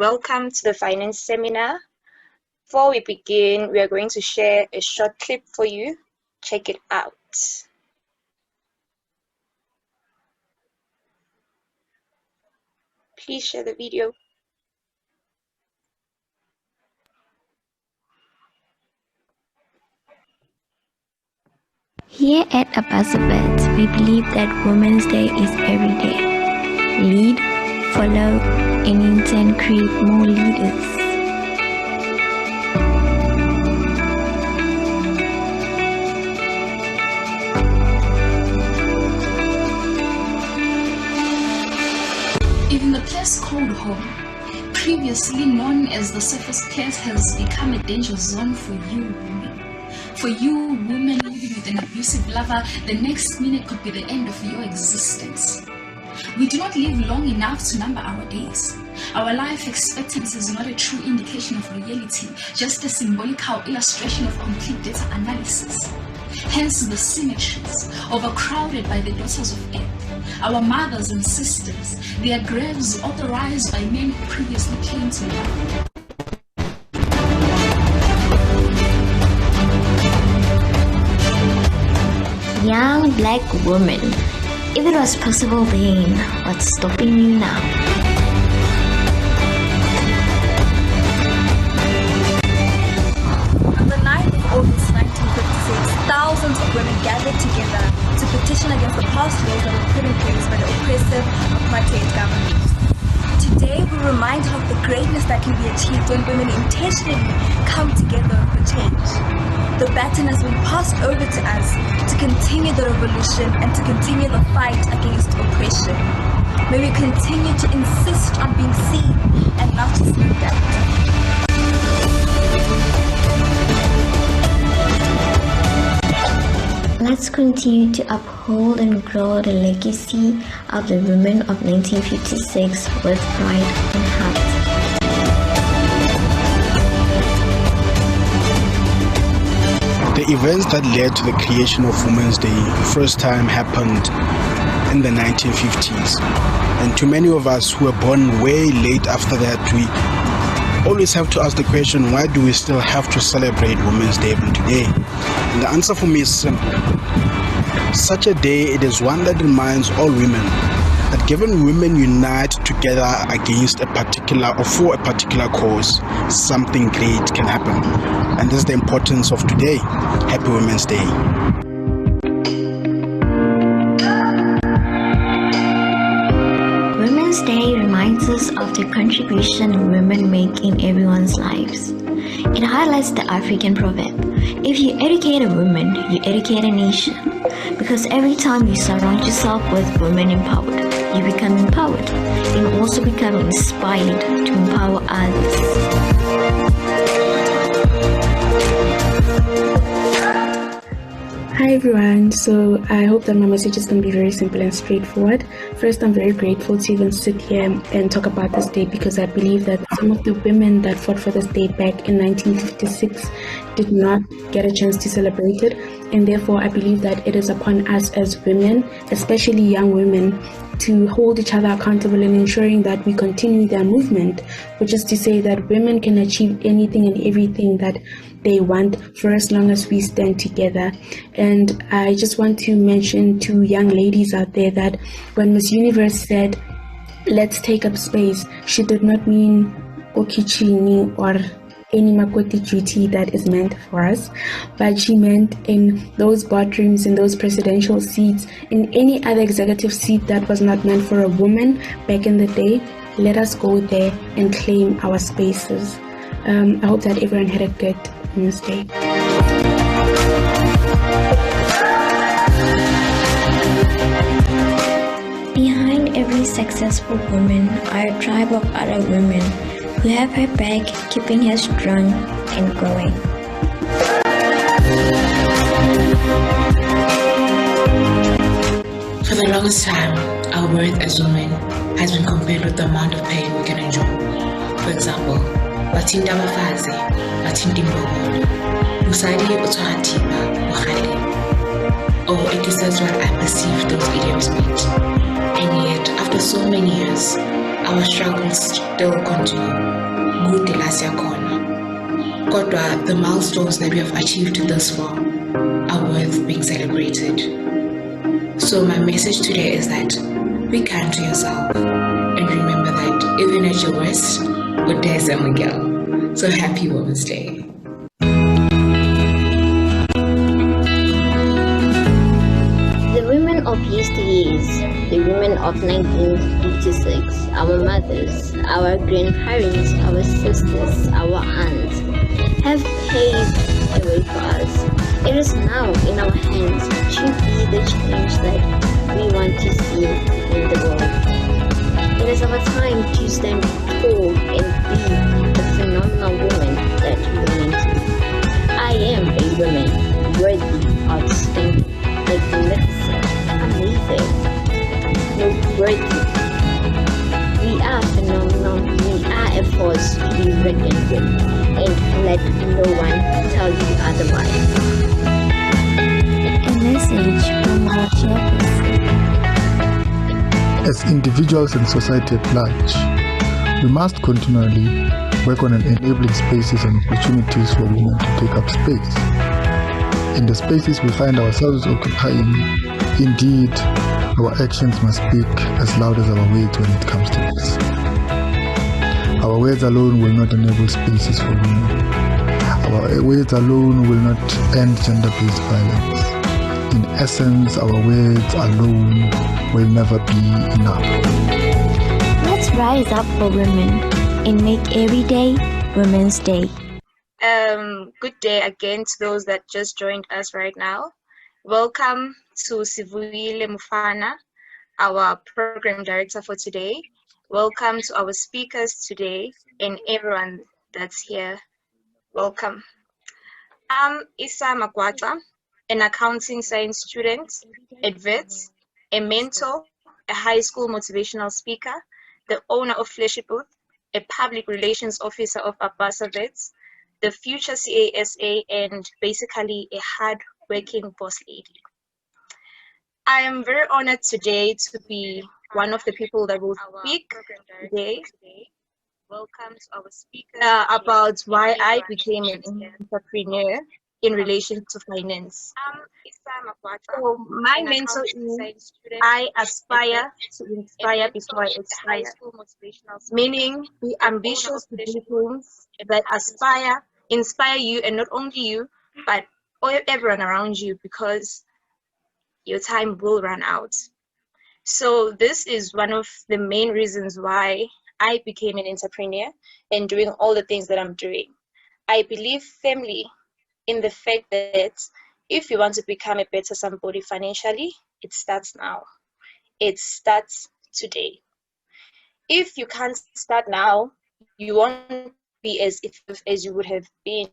Welcome to the finance seminar. Before we begin, we are going to share a short clip for you. Check it out. Please share the video. Here at ABASA Wits, we believe that Women's Day is every day. Lead, follow, and in turn create more leaders. Even the place called home, previously known as the safest place, has become a danger zone for you women. For you women living with an abusive lover, the next minute could be the end of your existence. We do not live long enough to number our days. Our life expectancy is not a true indication of reality, just a symbolical illustration of complete data analysis. Hence the symmetries, overcrowded by the daughters of Earth, our mothers and sisters, their graves authorized by men who previously claimed to love. Young black woman, if it was possible then, what's stopping you now? On the 9th of August 1956, thousands of women gathered together to petition against the past laws that were put in place by the oppressive apartheid government. Today, we remind of the greatness that can be achieved when women intentionally come together for change. The baton has been passed over to us to continue the revolution and to continue the fight against oppression. May we continue to insist on being seen and not just looked at. Let's continue to uphold and grow the legacy of the women of 1956 with pride and heart. The events that led to the creation of Women's Day first time happened in the 1950s. And to many of us who were born way late after that, we always have to ask the question, why do we still have to celebrate Women's Day even today? And the answer for me is simple. Such a day, it is one that reminds all women that given women unite together against a particular or for a particular cause, something great can happen. And this is the importance of today. Happy Women's Day. Women's Day reminds us of the contribution women make in everyone's lives. It highlights the African proverb, if you educate a woman, you educate a nation. Because every time you surround yourself with women empowered, you become empowered and also become inspired to empower others. Hi everyone, so I hope that my message is going to be very simple and straightforward. First, I'm very grateful to even sit here and talk about this day because I believe that some of the women that fought for this day back in 1956 did not get a chance to celebrate it, and therefore I believe that it is upon us as women, especially young women, to hold each other accountable in ensuring that we continue their movement, which is to say that women can achieve anything and everything that they want for as long as we stand together. And I just want to mention to young ladies out there that when Miss Universe said, let's take up space, she did not mean okichini or any makoti duty that is meant for us, but she meant in those boardrooms, in those presidential seats, in any other executive seat that was not meant for a woman back in the day. Let us go there and claim our spaces. I hope that everyone had a good Women's Day. Behind every successful woman are a tribe of other women who have her back, keeping her strong and growing. For the longest time, our worth as women has been compared with the amount of pain we can endure. For example, bathinta abafazi, bathinta imbongolo, Musadi utshwatiba, or it is that's what I perceive those idioms meant. And yet, after so many years, our struggles still continue. Good Kodwa, the milestones that we have achieved thus far are worth being celebrated. So my message today is that be kind to yourself and remember that even at your worst, Udeza Miguel. So happy Women's Day. The women of yesteryears, the women of 1956, our mothers, our grandparents, our sisters, our aunts, have paved the way for us. It is now in our hands to be the change that we want to see in the world. It is our time to stand tall and be the phenomenal woman that we meant to be. I am a woman, worthy, outstanding, magnificent, amazing, noteworthy. We are phenomenal. We are a force to be reckoned with, and let no one tell you otherwise. A message from our chairperson. As individuals and society at large, we must continually work on enabling spaces and opportunities for women to take up space. In the spaces we find ourselves occupying, indeed, our actions must speak as loud as our words when it comes to this. Our words alone will not enable spaces for women. Our words alone will not end gender-based violence. In essence, our words alone will never be enough. Let's rise up for women and make every day Women's Day. Good day again to those that just joined us right now. Welcome to Sivuyisiwe Mofana, our program director for today. Welcome to our speakers today and everyone that's here. Welcome. I'm Isa Makwata, an accounting science student, a vet, a mentor, a high school motivational speaker, the owner of Fleshy Booth, a public relations officer of ABASA Wits, the future CASA, and basically a hard-working boss lady. I am very honored today to be one of the people that will speak today. Welcome to our speaker about why I became an entrepreneur in relation to finance. So my mentor is I aspire to inspire before I expire, meaning be ambitious to do things that inspire you, and not only you, but everyone around you, because your time will run out. So this is one of the main reasons why I became an entrepreneur and doing all the things that I'm doing. I believe firmly in the fact that if you want to become a better somebody financially, it starts now. It starts today. If you can't start now, you won't be as effective as you would have been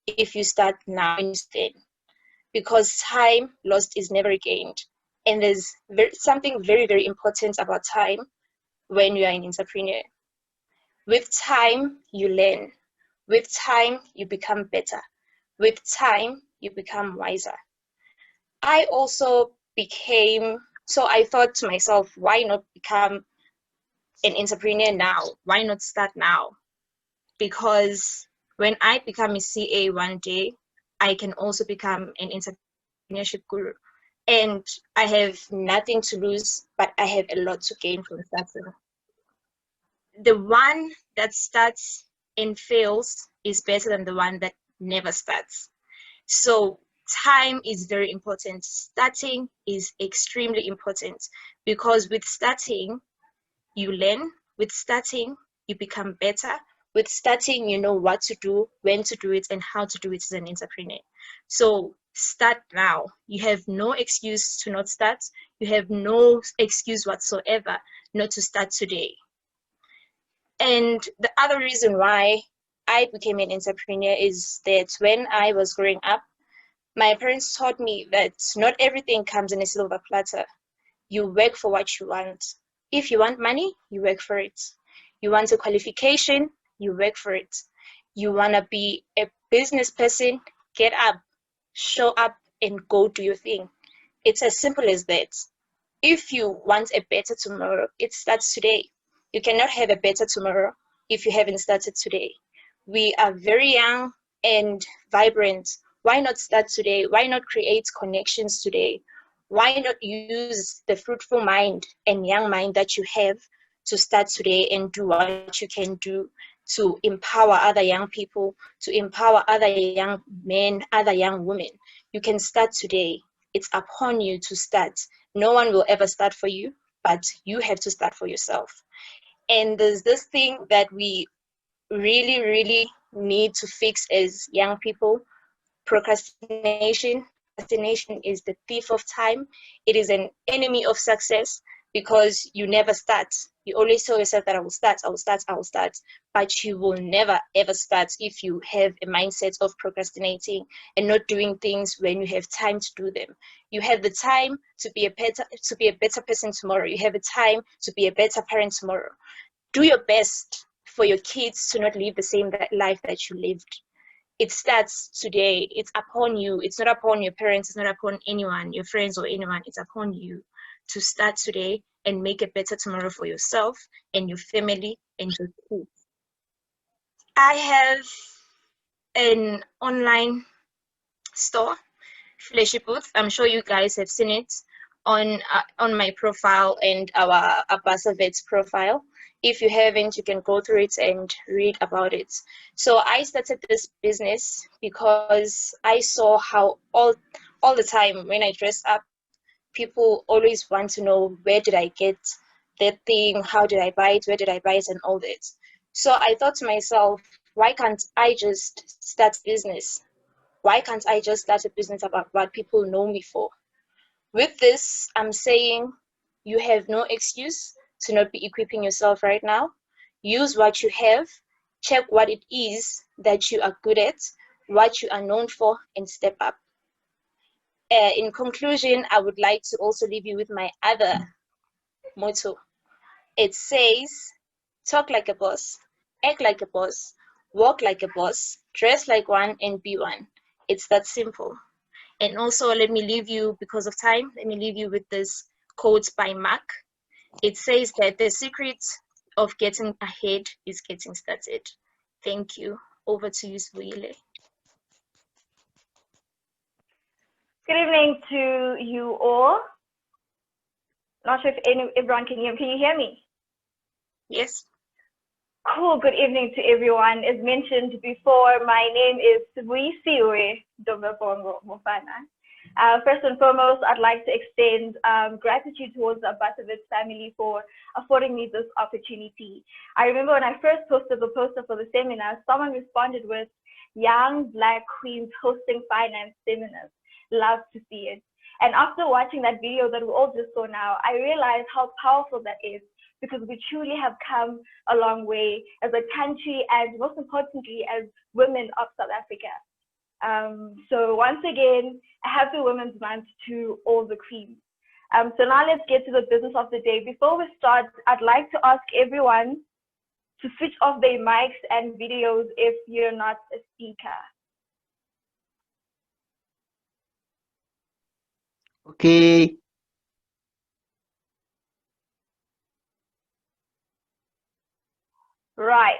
if you start now instead. Because time lost is never regained. And there's something very, very important about time when you are an entrepreneur. With time, you learn. With time, you become better. With time, you become wiser. I also so I thought to myself, why not become an entrepreneur now? Why not start now? Because when I become a CA one day, I can also become an entrepreneurship guru. And I have nothing to lose, but I have a lot to gain from starting. The one that starts and fails is better than the one that never starts. So time is very important. Starting is extremely important, because with starting, you learn. With starting, you become better. With starting, you know what to do, when to do it, and how to do it as an entrepreneur. So start now. You have no excuse to not start. You have no excuse whatsoever not to start today. And the other reason why I became an entrepreneur is that when I was growing up, my parents taught me that not everything comes in a silver platter. You work for what you want. If you want money, you work for it. You want a qualification, you work for it. You want to be a business person, get up, show up, and go do your thing. It's as simple as that. If you want a better tomorrow, it starts today. You cannot have a better tomorrow if you haven't started today. We are very young and vibrant. Why not start today? Why not create connections today? Why not use the fruitful mind and young mind that you have to start today and do what you can do to empower other young people, to empower other young men, other young women? You can start today. It's upon you to start. No one will ever start for you, but you have to start for yourself. And there's this thing that we really, really need to fix as young people: procrastination. Procrastination is the thief of time. It is an enemy of success because you never start. You always tell yourself that I will start, I will start, I will start, but you will never ever start if you have a mindset of procrastinating and not doing things when you have time to do them. You have the time to be a better person tomorrow. You have the time to be a better parent tomorrow. Do your best for your kids to not live the same life that you lived. It starts today. It's upon you. It's not upon your parents. It's not upon anyone, your friends or anyone. It's upon you to start today and make a better tomorrow for yourself and your family and your kids. I have an online store, Fleshy Booth. I'm sure you guys have seen it on my profile and our ABASA Wits profile. If you haven't, you can go through it and read about it. So I started this business because I saw how all the time when I dress up, people always want to know, where did I get that thing? How did I buy it? Where did I buy it? And all that. So I thought to myself, why can't I just start a business? Why can't I just start a business about what people know me for? With this, I'm saying you have no excuse to not be equipping yourself right now. Use what you have, check what it is that you are good at, what you are known for, and step up. In conclusion, I would like to also leave you with my other motto. It says, talk like a boss, act like a boss, walk like a boss, dress like one, and be one. It's that simple. And also, let me leave you, because of time, let me leave you with this quote by Mark. It says that the secret of getting ahead is getting started. Thank you. Over to you, Sivuyile. Good evening to you all. Not sure if everyone can hear me. Can you hear me? Yes. Cool. Good evening to everyone. As mentioned before, my name is Sivuyisiwe Mofana. First and foremost, I'd like to extend gratitude towards the ABASA Wits family for affording me this opportunity. I remember when I first posted the poster for the seminar, someone responded with, "Young Black Queens hosting finance seminars. Love to see it." And after watching that video that we all just saw now, I realized how powerful that is, because we truly have come a long way as a country and most importantly as women of South Africa. So once again, a happy Women's Month to all the queens. So now let's get to the business of the day. Before we start, I'd like to ask everyone to switch off their mics and videos if you're not a speaker. Okay. Right.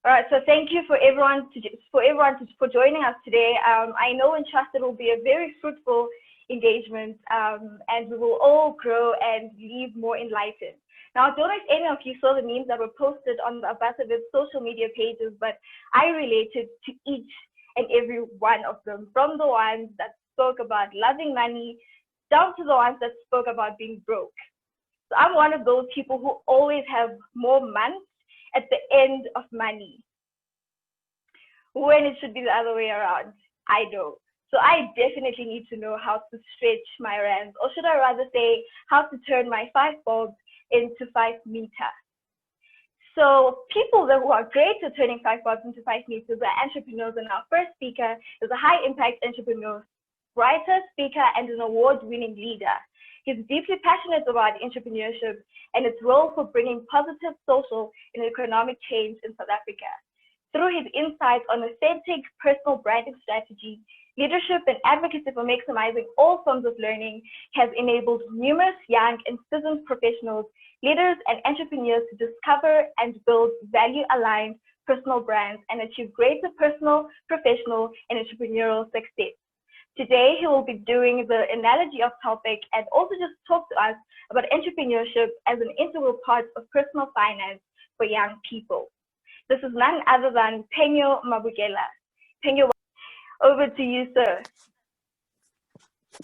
All right. So thank you for everyone for joining us today. I know and trust it will be a very fruitful engagement, and we will all grow and leave more enlightened. Now, I don't know if any of you saw the memes that were posted on the ABASA Wits social media pages, but I related to each and every one of them, from the ones that spoke about loving money down to the ones that spoke about being broke. So I'm one of those people who always have more months at the end of money, when it should be the other way around. I know. So I definitely need to know how to stretch my rands, or should I rather say how to turn my 5 bulbs into 5 meters. So people that who are great at turning 5 bulbs into 5 meters are entrepreneurs, and our first speaker is a high impact entrepreneur, writer, speaker, and an award-winning leader. He's deeply passionate about entrepreneurship and its role for bringing positive social and economic change in South Africa. Through his insights on authentic personal branding strategy, Leadership and advocacy for maximizing all forms of learning has enabled numerous young and seasoned professionals, leaders, and entrepreneurs to discover and build value-aligned personal brands and achieve greater personal, professional, and entrepreneurial success. Today, he will be doing the analogy of topic and also just talk to us about entrepreneurship as an integral part of personal finance for young people. This is none other than Phenyo Mabokela. Phenyo, over to you, sir.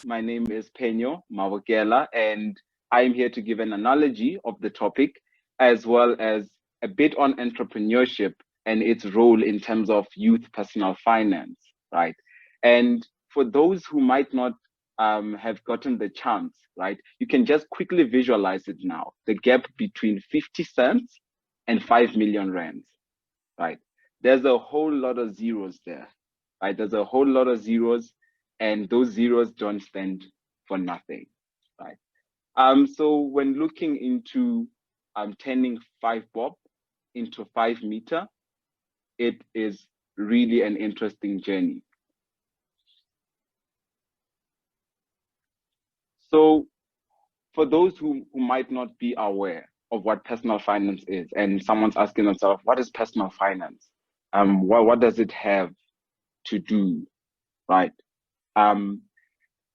My name is Phenyo Mabokela, and I'm here to give an analogy of the topic, as well as a bit on entrepreneurship and its role in terms of youth personal finance, right? And for those who might not have gotten the chance, right, you can just quickly visualize it now, the gap between 50 cents and 5 million rands, right? There's a whole lot of zeros there, right? There's a whole lot of zeros, and those zeros don't stand for nothing, right? So when looking into turning 5 bob into 5 meter, it is really an interesting journey. So for those who might not be aware of what personal finance is, and someone's asking themselves, what is personal finance? What does it have to do, right?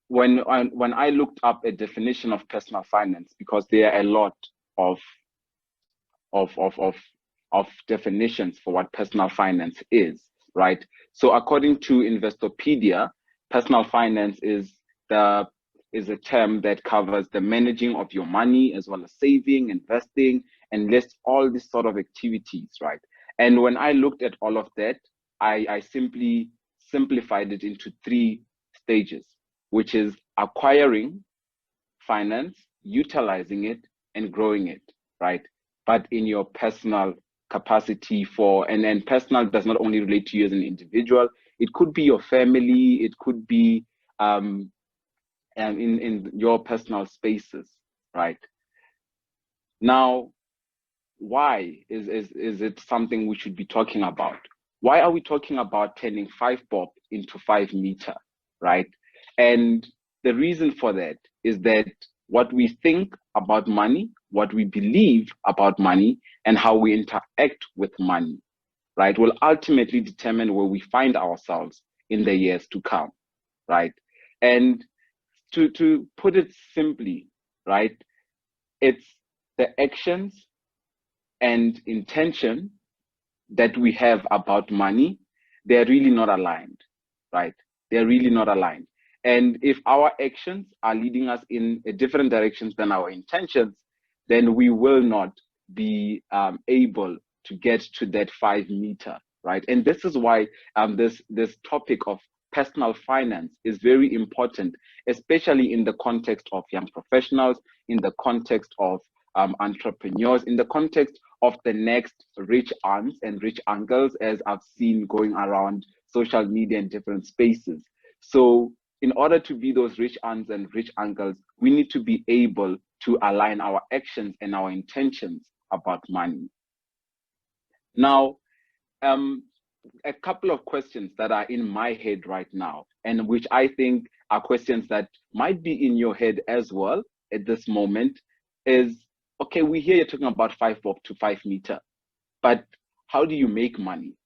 When I looked up a definition of personal finance, because there are a lot of definitions for what personal finance is, right? So according to Investopedia, personal finance is a term that covers the managing of your money, as well as saving, investing, and lists all these sort of activities, right? And when I looked at all of that, I simply simplified it into 3 stages, which is acquiring finance, utilizing it, and growing it, right? But in your personal capacity and personal does not only relate to you as an individual, it could be your family, it could be in your personal spaces, right? Now, why is it something we should be talking about? Why are we talking about turning 5 bob into 5 meter, right? And the reason for that is that what we think about money, what we believe about money, and how we interact with money, right, will ultimately determine where we find ourselves in the years to come, right? And to put it simply, right, it's the actions and intention that we have about money, they're really not aligned, right? They're really not aligned. And if our actions are leading us in a different directions than our intentions, then we will not be able to get to that 5 meter, right? And this is why this topic of personal finance is very important, especially in the context of young professionals, in the context of entrepreneurs, in the context of the next rich aunts and rich uncles, as I've seen going around social media in different spaces. So in order to be those rich aunts and rich uncles, we need to be able to align our actions and our intentions about money. Now, a couple of questions that are in my head right now, and which I think are questions that might be in your head as well at this moment, is, okay, we hear you're talking about 5 bob to 5 meter, but how do you make money,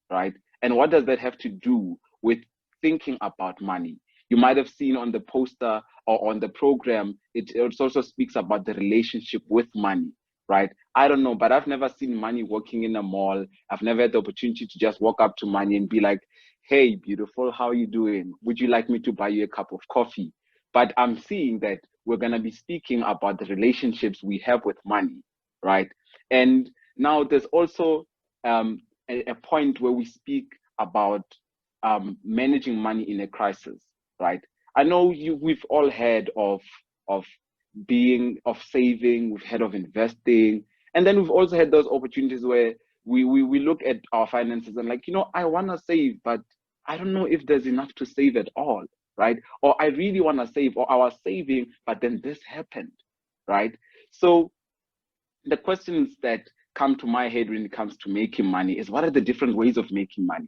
right? And what does that have to do with thinking about money? You might have seen on the poster or on the program, it also speaks about the relationship with money, right? I don't know, but I've never seen money walking in a mall. I've never had the opportunity to just walk up to money and be like, hey, beautiful, how are you doing? Would you like me to buy you a cup of coffee? But I'm seeing that we're going to be speaking about the relationships we have with money, right? And now there's also a point where we speak about managing money in a crisis, right? I know we've all heard of saving, we've heard of investing, and then we've also had those opportunities where we look at our finances and like, I want to save, but I don't know if there's enough to save at all, right? Or I really want to save, or I was saving, but then this happened, right? So the questions that come to my head when it comes to making money is, what are the different ways of making money,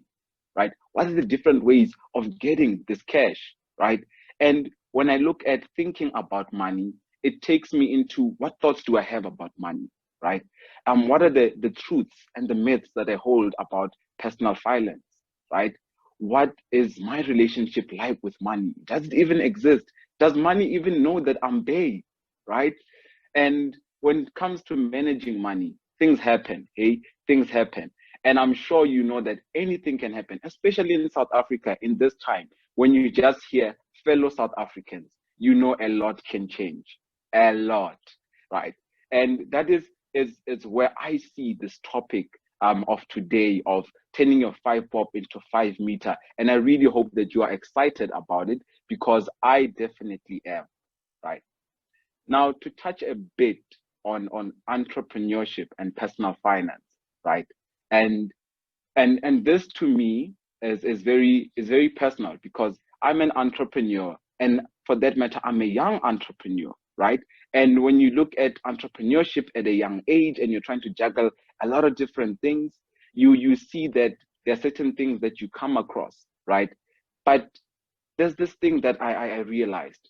right? What are the different ways of getting this cash, right? And when I look at thinking about money, it takes me into what thoughts do I have about money, right? What are the truths and the myths that I hold about personal finance, right? What is my relationship like with money? Does it even exist? Does money even know that I'm there, right? And when it comes to managing money, things happen, hey? Things happen. And I'm sure you know that anything can happen, especially in South Africa in this time. When you just hear fellow South Africans, you know a lot can change, a lot, right? And that is where I see this topic of today of turning your 5 bob into 5 meter. And I really hope that you are excited about it, because I definitely am, right? Now, to touch a bit on entrepreneurship and personal finance, right? And this to me is very personal, because I'm an entrepreneur, and for that matter, I'm a young entrepreneur, right? And when you look at entrepreneurship at a young age and you're trying to juggle a lot of different things, you see that there are certain things that you come across, right? But there's this thing that I realized: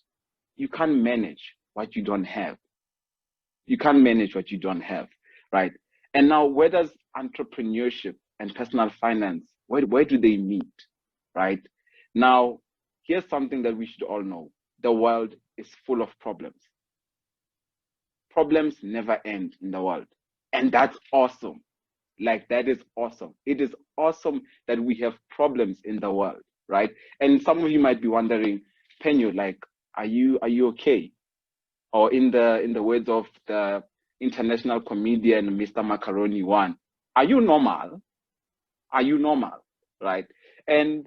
you can't manage what you don't have. You can't manage what you don't have, right? And now, where does entrepreneurship and personal finance, where do they meet, right? Now, here's something that we should all know. The world is full of problems. Problems never end in the world. And that's awesome. Like, that is awesome. It is awesome that we have problems in the world, right? And some of you might be wondering, Phenyo, like, are you okay? Or in the words of the international comedian Mr. Macaroni One, are you normal? Are you normal, right? And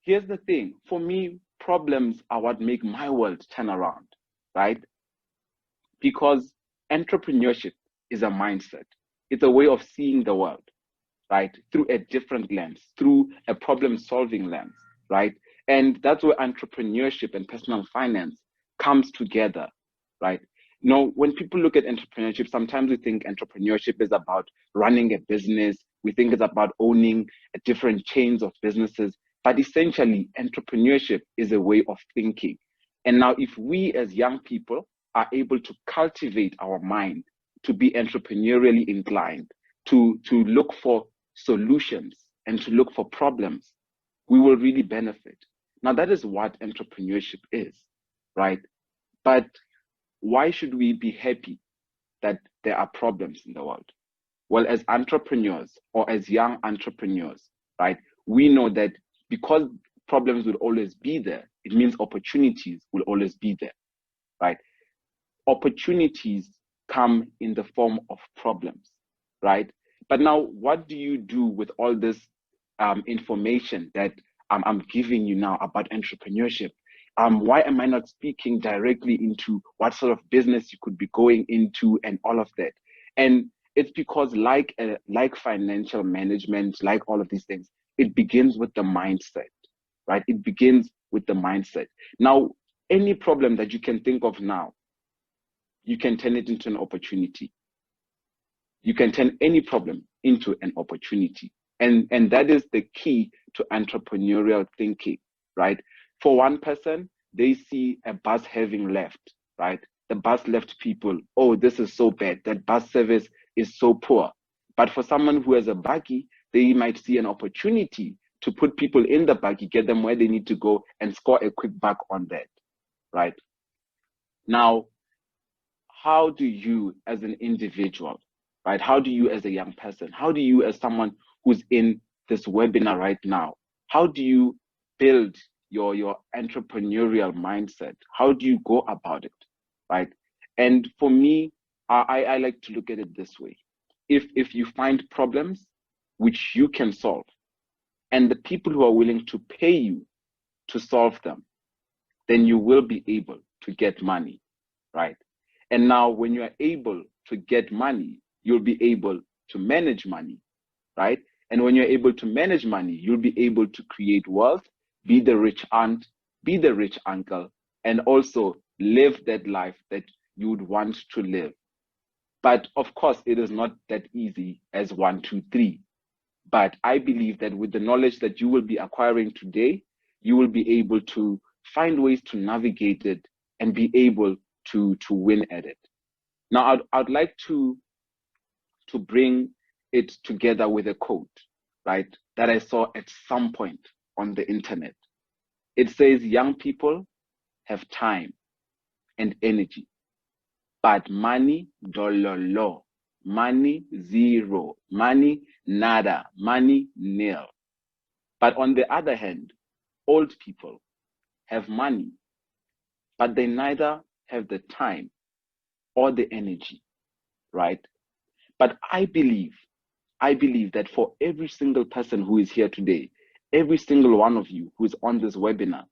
here's the thing: for me, problems are what make my world turn around, right? Because entrepreneurship is a mindset. It's a way of seeing the world, right? Through a different lens, through a problem-solving lens, right? And that's where entrepreneurship and personal finance comes together, right? Now, when people look at entrepreneurship, sometimes we think entrepreneurship is about running a business. We think it's about owning a different chains of businesses. But essentially, entrepreneurship is a way of thinking. And now, if we as young people are able to cultivate our mind to be entrepreneurially inclined, to look for solutions and to look for problems, we will really benefit. Now, that is what entrepreneurship is, right? But why should we be happy that there are problems in the world? Well, as entrepreneurs or as young entrepreneurs, right, we know that because problems will always be there, it means opportunities will always be there, right? Opportunities come in the form of problems, right? But now, what do you do with all this information that I'm giving you now about entrepreneurship? Why am I not speaking directly into what sort of business you could be going into and all of that? And it's because like financial management, like all of these things, it begins with the mindset, right? It begins with the mindset. Now, any problem that you can think of now, you can turn it into an opportunity. You can turn any problem into an opportunity. And that is the key to entrepreneurial thinking, right? For one person, they see a bus having left, right? The bus left people. Oh, this is so bad. That bus service is so poor. But for someone who has a buggy, they might see an opportunity to put people in the buggy, get them where they need to go, and score a quick buck on that, right? Now, how do you as an individual, right? How do you as a young person, how do you as someone who's in this webinar right now, how do you build your entrepreneurial mindset? How do you go about it, right? And for me, I like to look at it this way. If you find problems which you can solve, and the people who are willing to pay you to solve them, then you will be able to get money, right? And now when you are able to get money, you'll be able to manage money, right? And when you're able to manage money, you'll be able to create wealth, be the rich aunt, be the rich uncle, and also live that life that you would want to live. But of course, it is not that easy as 1, 2, 3. But I believe that with the knowledge that you will be acquiring today, you will be able to find ways to navigate it and be able to win at it. Now, I'd like to bring it together with a quote, right, that I saw at some point on the internet. It says, young people have time and energy, but money, dololo, money, zero, money, nada, money, nil. But on the other hand, old people have money, but they neither have the time or the energy, right? But I believe that for every single person who is here today, every single one of you who is on this webinar,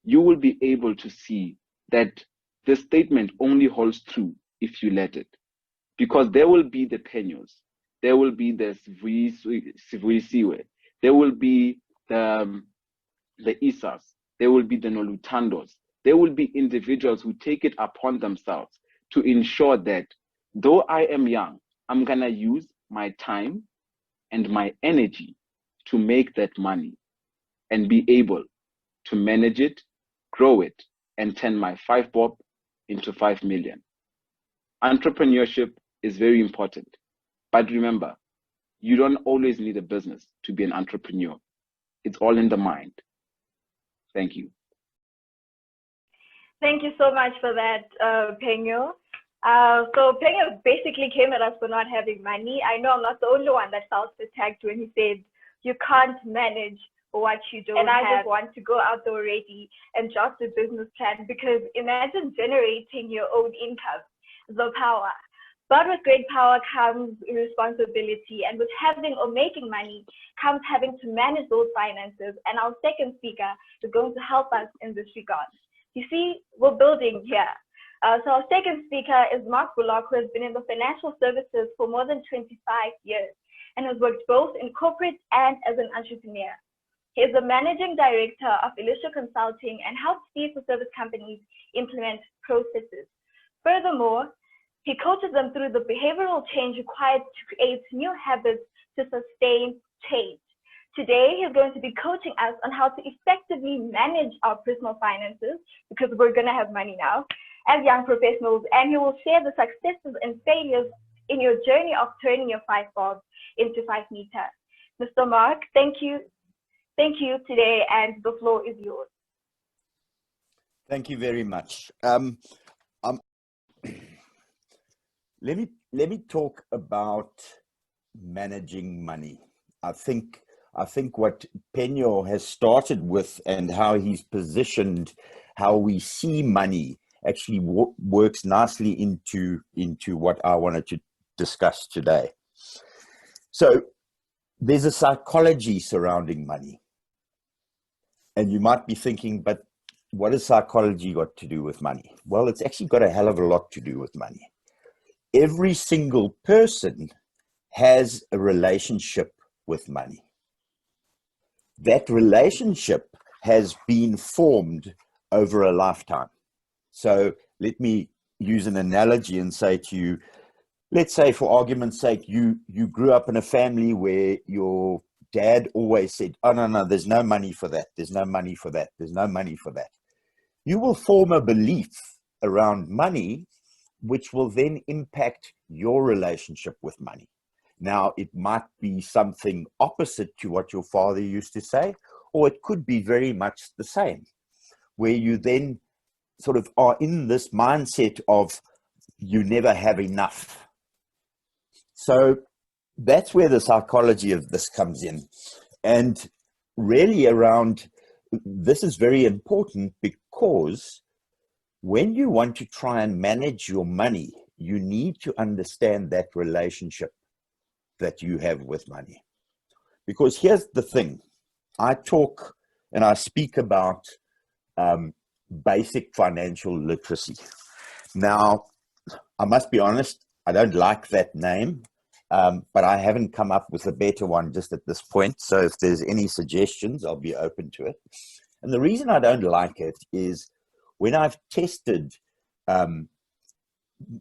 you will be able to see that the statement only holds true if you let it. Because there will be the Phenyos, there will be the Sivuyisiwe, there will be the Isas, there will be the Nolutandos, there will be individuals who take it upon themselves to ensure that though I am young, I'm gonna use my time and my energy to make that money and be able to manage it, grow it, and turn my 5 bob into 5 million. Entrepreneurship is very important. But remember, you don't always need a business to be an entrepreneur. It's all in the mind. Thank you. Thank you so much for that, Phenyo. So Phenyo basically came at us for not having money. I know I'm not the only one that felt attacked when he said, you can't manage what you don't have. And I just want to go out there already and draft a business plan, because imagine generating your own income, the power. But with great power comes responsibility, and with having or making money comes having to manage those finances. And our second speaker is going to help us in this regard. You see, we're building here. So our second speaker is Mark Bullock, who has been in the financial services for more than 25 years and has worked both in corporate and as an entrepreneur. He is the managing director of Elisha Consulting and helps fee-for-service companies implement processes. Furthermore, he coaches them through the behavioral change required to create new habits to sustain change. Today, he's going to be coaching us on how to effectively manage our personal finances, because we're going to have money now, as young professionals, and he will share the successes and failures in your journey of turning your 5 bob into 5 meter. Mr. Mark, thank you today, and the floor is yours. Thank you very much. Let me talk about managing money. I think what Phenyo has started with and how he's positioned how we see money actually works nicely into what I wanted to discuss today. So there's a psychology surrounding money. And you might be thinking, but what has psychology got to do with money? Well, it's actually got a hell of a lot to do with money. Every single person has a relationship with money. That relationship has been formed over a lifetime. So let me use an analogy and say to you, let's say for argument's sake, you grew up in a family where your dad always said, oh, no, there's no money for that. There's no money for that. There's no money for that. You will form a belief around money, which will then impact your relationship with money. Now, it might be something opposite to what your father used to say, or it could be very much the same, where you then sort of are in this mindset of you never have enough. So that's where the psychology of this comes in. And really around, this is very important, because when you want to try and manage your money, you need to understand that relationship that you have with money. Because here's the thing, I talk and I speak about basic financial literacy. Now, I must be honest, I don't like that name, but I haven't come up with a better one just at this point. So if there's any suggestions, I'll be open to it. And the reason I don't like it is when I've tested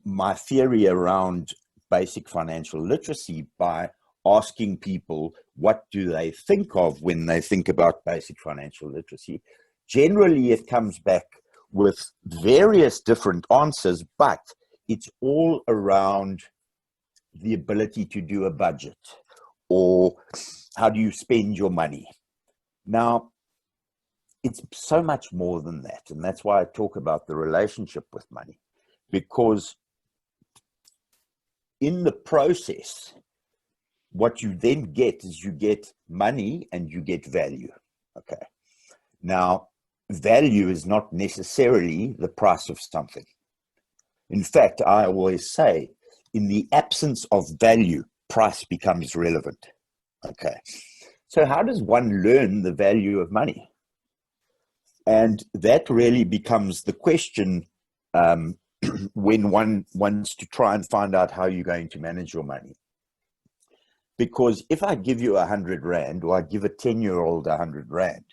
my theory around basic financial literacy by asking people what do they think of when they think about basic financial literacy, generally it comes back with various different answers, but it's all around the ability to do a budget, or how do you spend your money. Now, it's so much more than that, and that's why I talk about the relationship with money, because in the process, what you then get is you get money and you get value. Okay. Now, value is not necessarily the price of something. In fact, I always say, in the absence of value, price becomes relevant. Okay. So how does one learn the value of money? And that really becomes the question when one wants to try and find out how you're going to manage your money. Because if I give you 100 Rand, or I give a 10-year-old 100 Rand,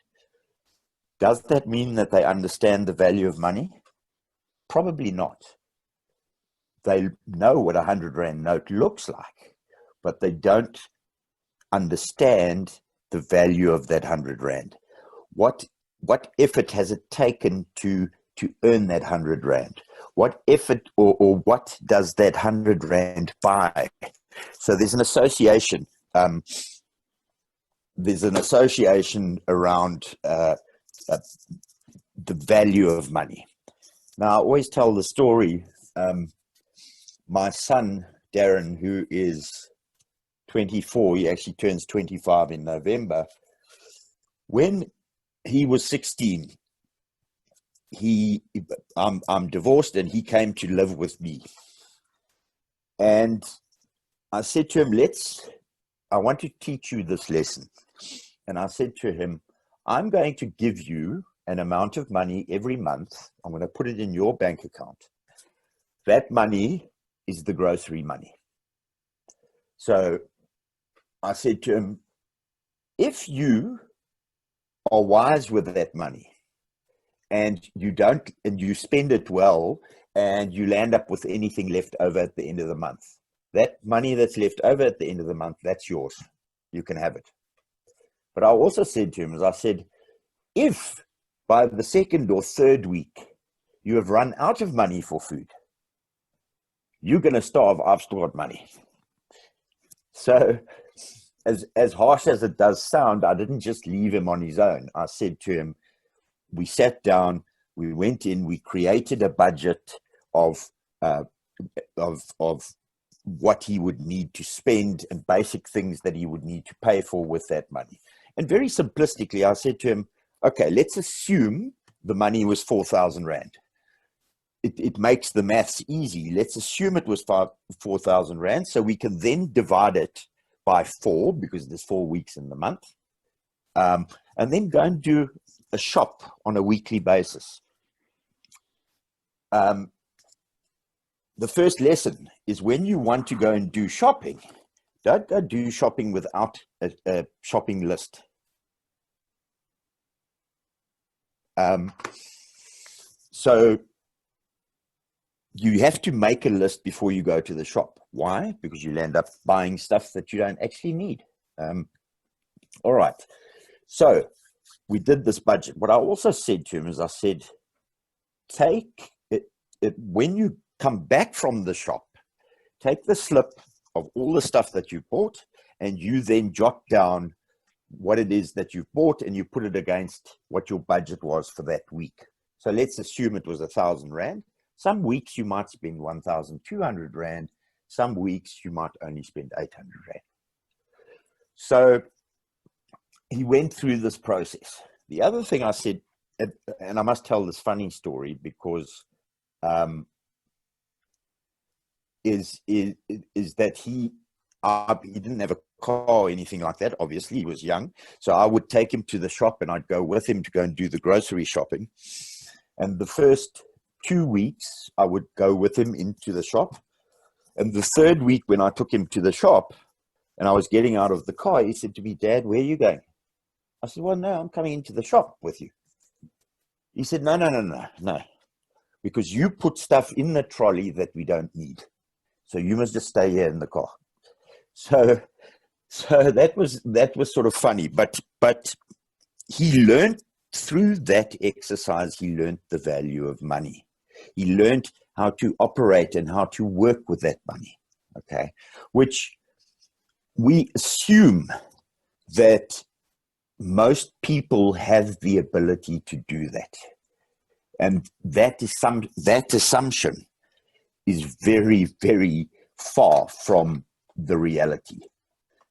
does that mean that they understand the value of money? Probably not. They know what a 100 Rand note looks like, but they don't understand the value of that 100 Rand. What effort has it taken to earn that 100 Rand? What effort or what does that 100 Rand buy? So there's an association. There's an association around the value of money. Now, I always tell the story. My son, Darren, who is 24, he actually turns 25 in November. When he was 16, I'm divorced, and he came to live with me. And I said to him, I want to teach you this lesson. And I said to him, I'm going to give you an amount of money every month. I'm going to put it in your bank account. That money is the grocery money. So I said to him, if you are wise with that money, and you spend it well, and you land up with anything left over at the end of the month, that money that's left over at the end of the month, that's yours. You can have it. But I also said to him, as I said, if by the second or third week you have run out of money for food, you're going to starve. I've still got money. So as harsh as it does sound, I didn't just leave him on his own. I said to him, we sat down, we went in, we created a budget of what he would need to spend and basic things that he would need to pay for with that money. And very simplistically, I said to him, okay, let's assume the money was 4,000 Rand. It makes the maths easy. Let's assume it was 4,000 Rand, so we can then divide it by 4, because there's 4 weeks in the month, and then go and do a shop on a weekly basis. The first lesson is, when you want to go and do shopping, don't go do shopping without a shopping list. So you have to make a list before you go to the shop. Why? Because you'll end up buying stuff that you don't actually need. All right. So we did this budget. What I also said to him is, I said, take it when you come back from the shop, take the slip of all the stuff that you bought, and you then jot down what it is that you've bought, and you put it against what your budget was for that week. So let's assume it was 1,000 Rand. Some weeks you might spend 1,200 Rand. Some weeks you might only spend 800 Rand. So he went through this process. The other thing I said, and I must tell this funny story, because is that he didn't have a car or anything like that. Obviously, he was young. So I would take him to the shop, and I'd go with him to go and do the grocery shopping. And the first 2 weeks, I would go with him into the shop. And the third week, when I took him to the shop and I was getting out of the car, he said to me, Dad, where are you going? I said, well, no, I'm coming into the shop with you. He said, no, because you put stuff in the trolley that we don't need. So you must just stay here in the car. So So that was sort of funny, but he learned through that exercise, he learned the value of money. He learned how to operate and how to work with that money, okay? Which we assume that most people have the ability to do that. And that assumption is very, very far from the reality.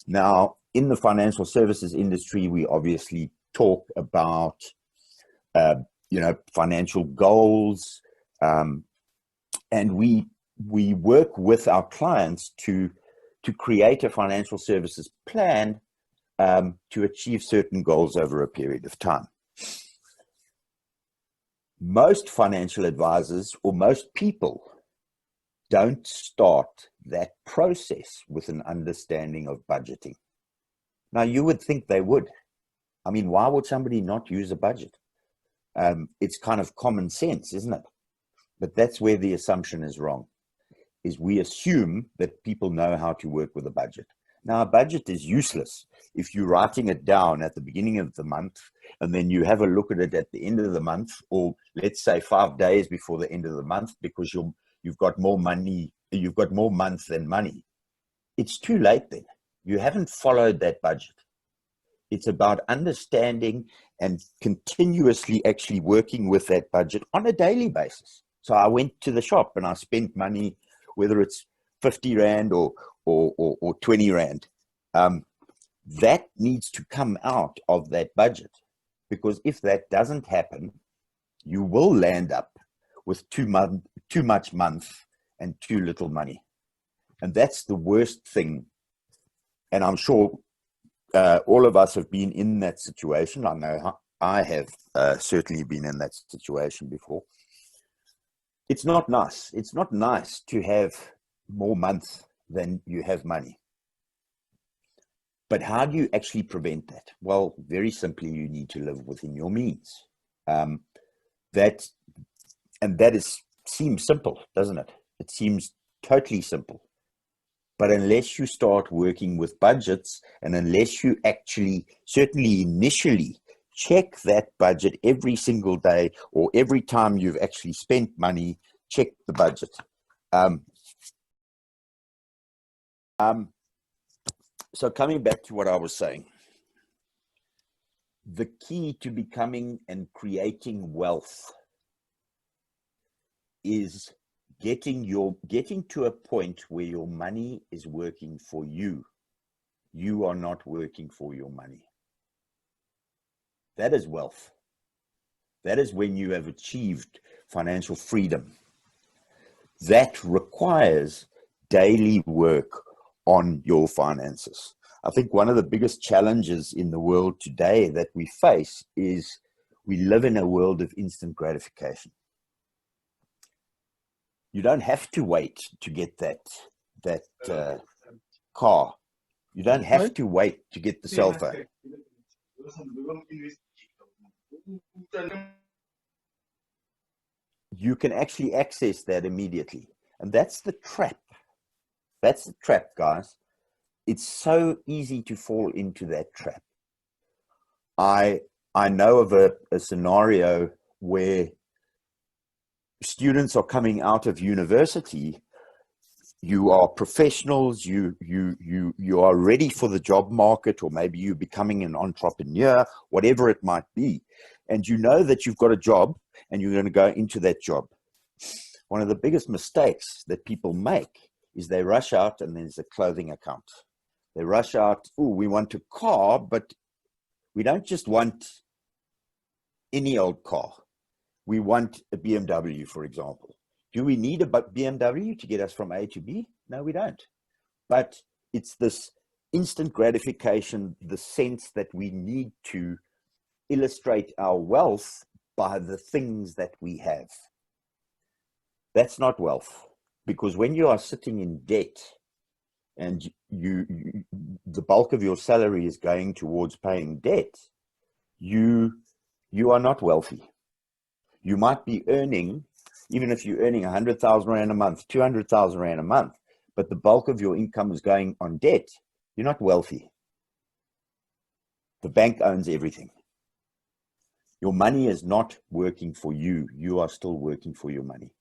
Now, in the financial services industry, we obviously talk about, financial goals, and we work with our clients to create a financial services plan to achieve certain goals over a period of time. Most financial advisors or most people don't start that process with an understanding of budgeting. Now, you would think they would. I mean, why would somebody not use a budget? It's kind of common sense, isn't it? But that's where the assumption is wrong, is we assume that people know how to work with a budget. Now, a budget is useless if you're writing it down at the beginning of the month and then you have a look at it at the end of the month, or let's say 5 days before the end of the month, because you've got more money, you've got more months than money. It's too late then. You haven't followed that budget. It's about understanding and continuously actually working with that budget on a daily basis. So I went to the shop and I spent money, whether it's 50 Rand or 20 Rand. That needs to come out of that budget, because if that doesn't happen, you will land up with too much month and too little money. And that's the worst thing. And I'm sure all of us have been in that situation. I know I have certainly been in that situation before. It's not nice. It's not nice to have more months than you have money. But how do you actually prevent that? Well, very simply, you need to live within your means. That seems simple, doesn't it? It seems totally simple. But unless you start working with budgets, and unless you actually, certainly initially, check that budget every single day, or every time you've actually spent money, check the budget. So coming back to what I was saying, the key to becoming and creating wealth is getting to a point where your money is working for you. You are not working for your money. That is wealth. That is when you have achieved financial freedom. That requires daily work on your finances. I think one of the biggest challenges in the world today that we face is we live in a world of instant gratification. You don't have to wait to get that car. You don't have to wait to get the cell phone. You can actually access that immediately. And that's the trap. That's the trap, guys. It's so easy to fall into that trap. I know of a scenario where students are coming out of university. You are professionals, you are ready for the job market, or maybe you're becoming an entrepreneur, whatever it might be. And you know that you've got a job and you're going to go into that job. One of the biggest mistakes that people make is they rush out and there's a clothing account. They rush out, oh, we want a car, but we don't just want any old car. We want a BMW, for example. Do we need a BMW to get us from A to B? No, we don't. But it's this instant gratification, the sense that we need to illustrate our wealth by the things that we have. That's not wealth, because when you are sitting in debt and the bulk of your salary is going towards paying debt, you are not wealthy. You might be earning, even if you're earning 100,000 Rand a month, 200,000 Rand a month, but the bulk of your income is going on debt, you're not wealthy. The bank owns everything. Your money is not working for you. You are still working for your money.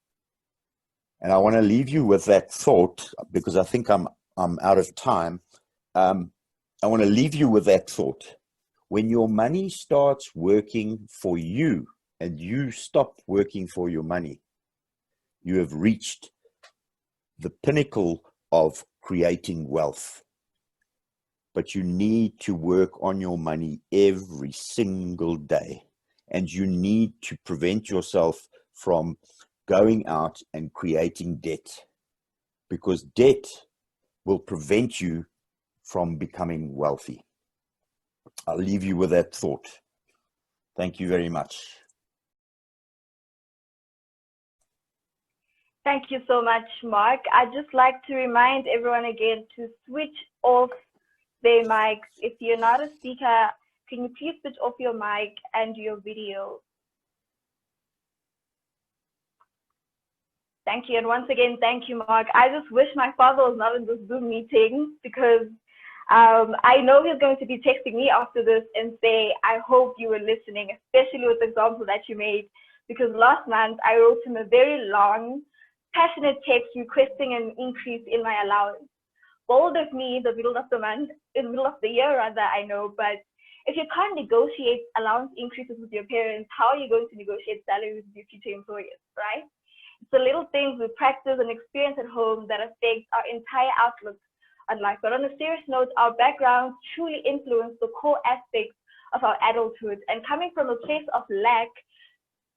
And I want to leave you with that thought, because I think I'm out of time. I want to leave you with that thought. When your money starts working for you and you stop working for your money, you have reached the pinnacle of creating wealth. But you need to work on your money every single day. And you need to prevent yourself from going out and creating debt, because debt will prevent you from becoming wealthy. I'll leave you with that thought. Thank you very much. Thank you so much, Mark. I'd just like to remind everyone again to switch off their mics. If you're not a speaker, can you please switch off your mic and your video? Thank you. And once again, thank you, Mark. I just wish my father was not in this Zoom meeting, because I know he's going to be texting me after this and say, I hope you were listening, especially with the example that you made, because last month I wrote him a very long, passionate text requesting an increase in my allowance. Bold of me in the middle of the month, in the middle of the year rather, I know, but if you can't negotiate allowance increases with your parents, how are you going to negotiate salaries with your future employers, right? It's the little things we practice and experience at home that affect our entire outlook on life. But on a serious note, our backgrounds truly influence the core aspects of our adulthood. And coming from a place of lack,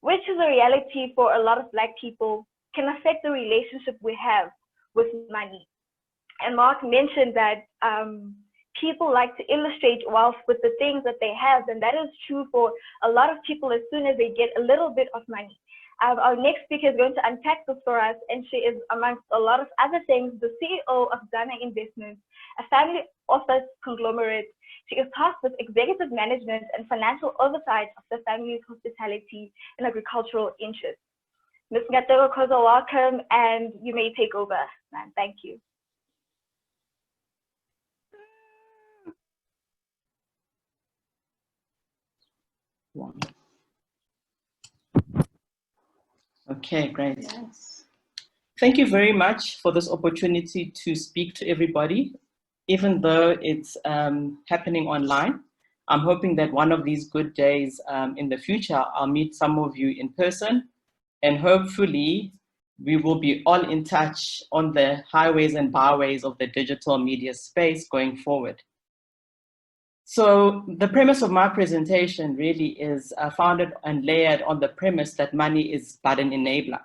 which is a reality for a lot of Black people, can affect the relationship we have with money. And Mark mentioned that people like to illustrate wealth with the things that they have, and that is true for a lot of people as soon as they get a little bit of money. Our next speaker is going to unpack this for us, and she is, amongst a lot of other things, the CEO of Ghana Investments, a family office conglomerate. She is tasked with executive management and financial oversight of the family's hospitality and agricultural interests. Ms. Ngatego Khoza, welcome, and you may take over, ma'am. Thank you. Okay, great. Yes. Thank you very much for this opportunity to speak to everybody, even though it's happening online. I'm hoping that one of these good days in the future, I'll meet some of you in person, and hopefully we will be all in touch on the highways and byways of the digital media space going forward. So the premise of my presentation really is founded and layered on the premise that money is but an enabler.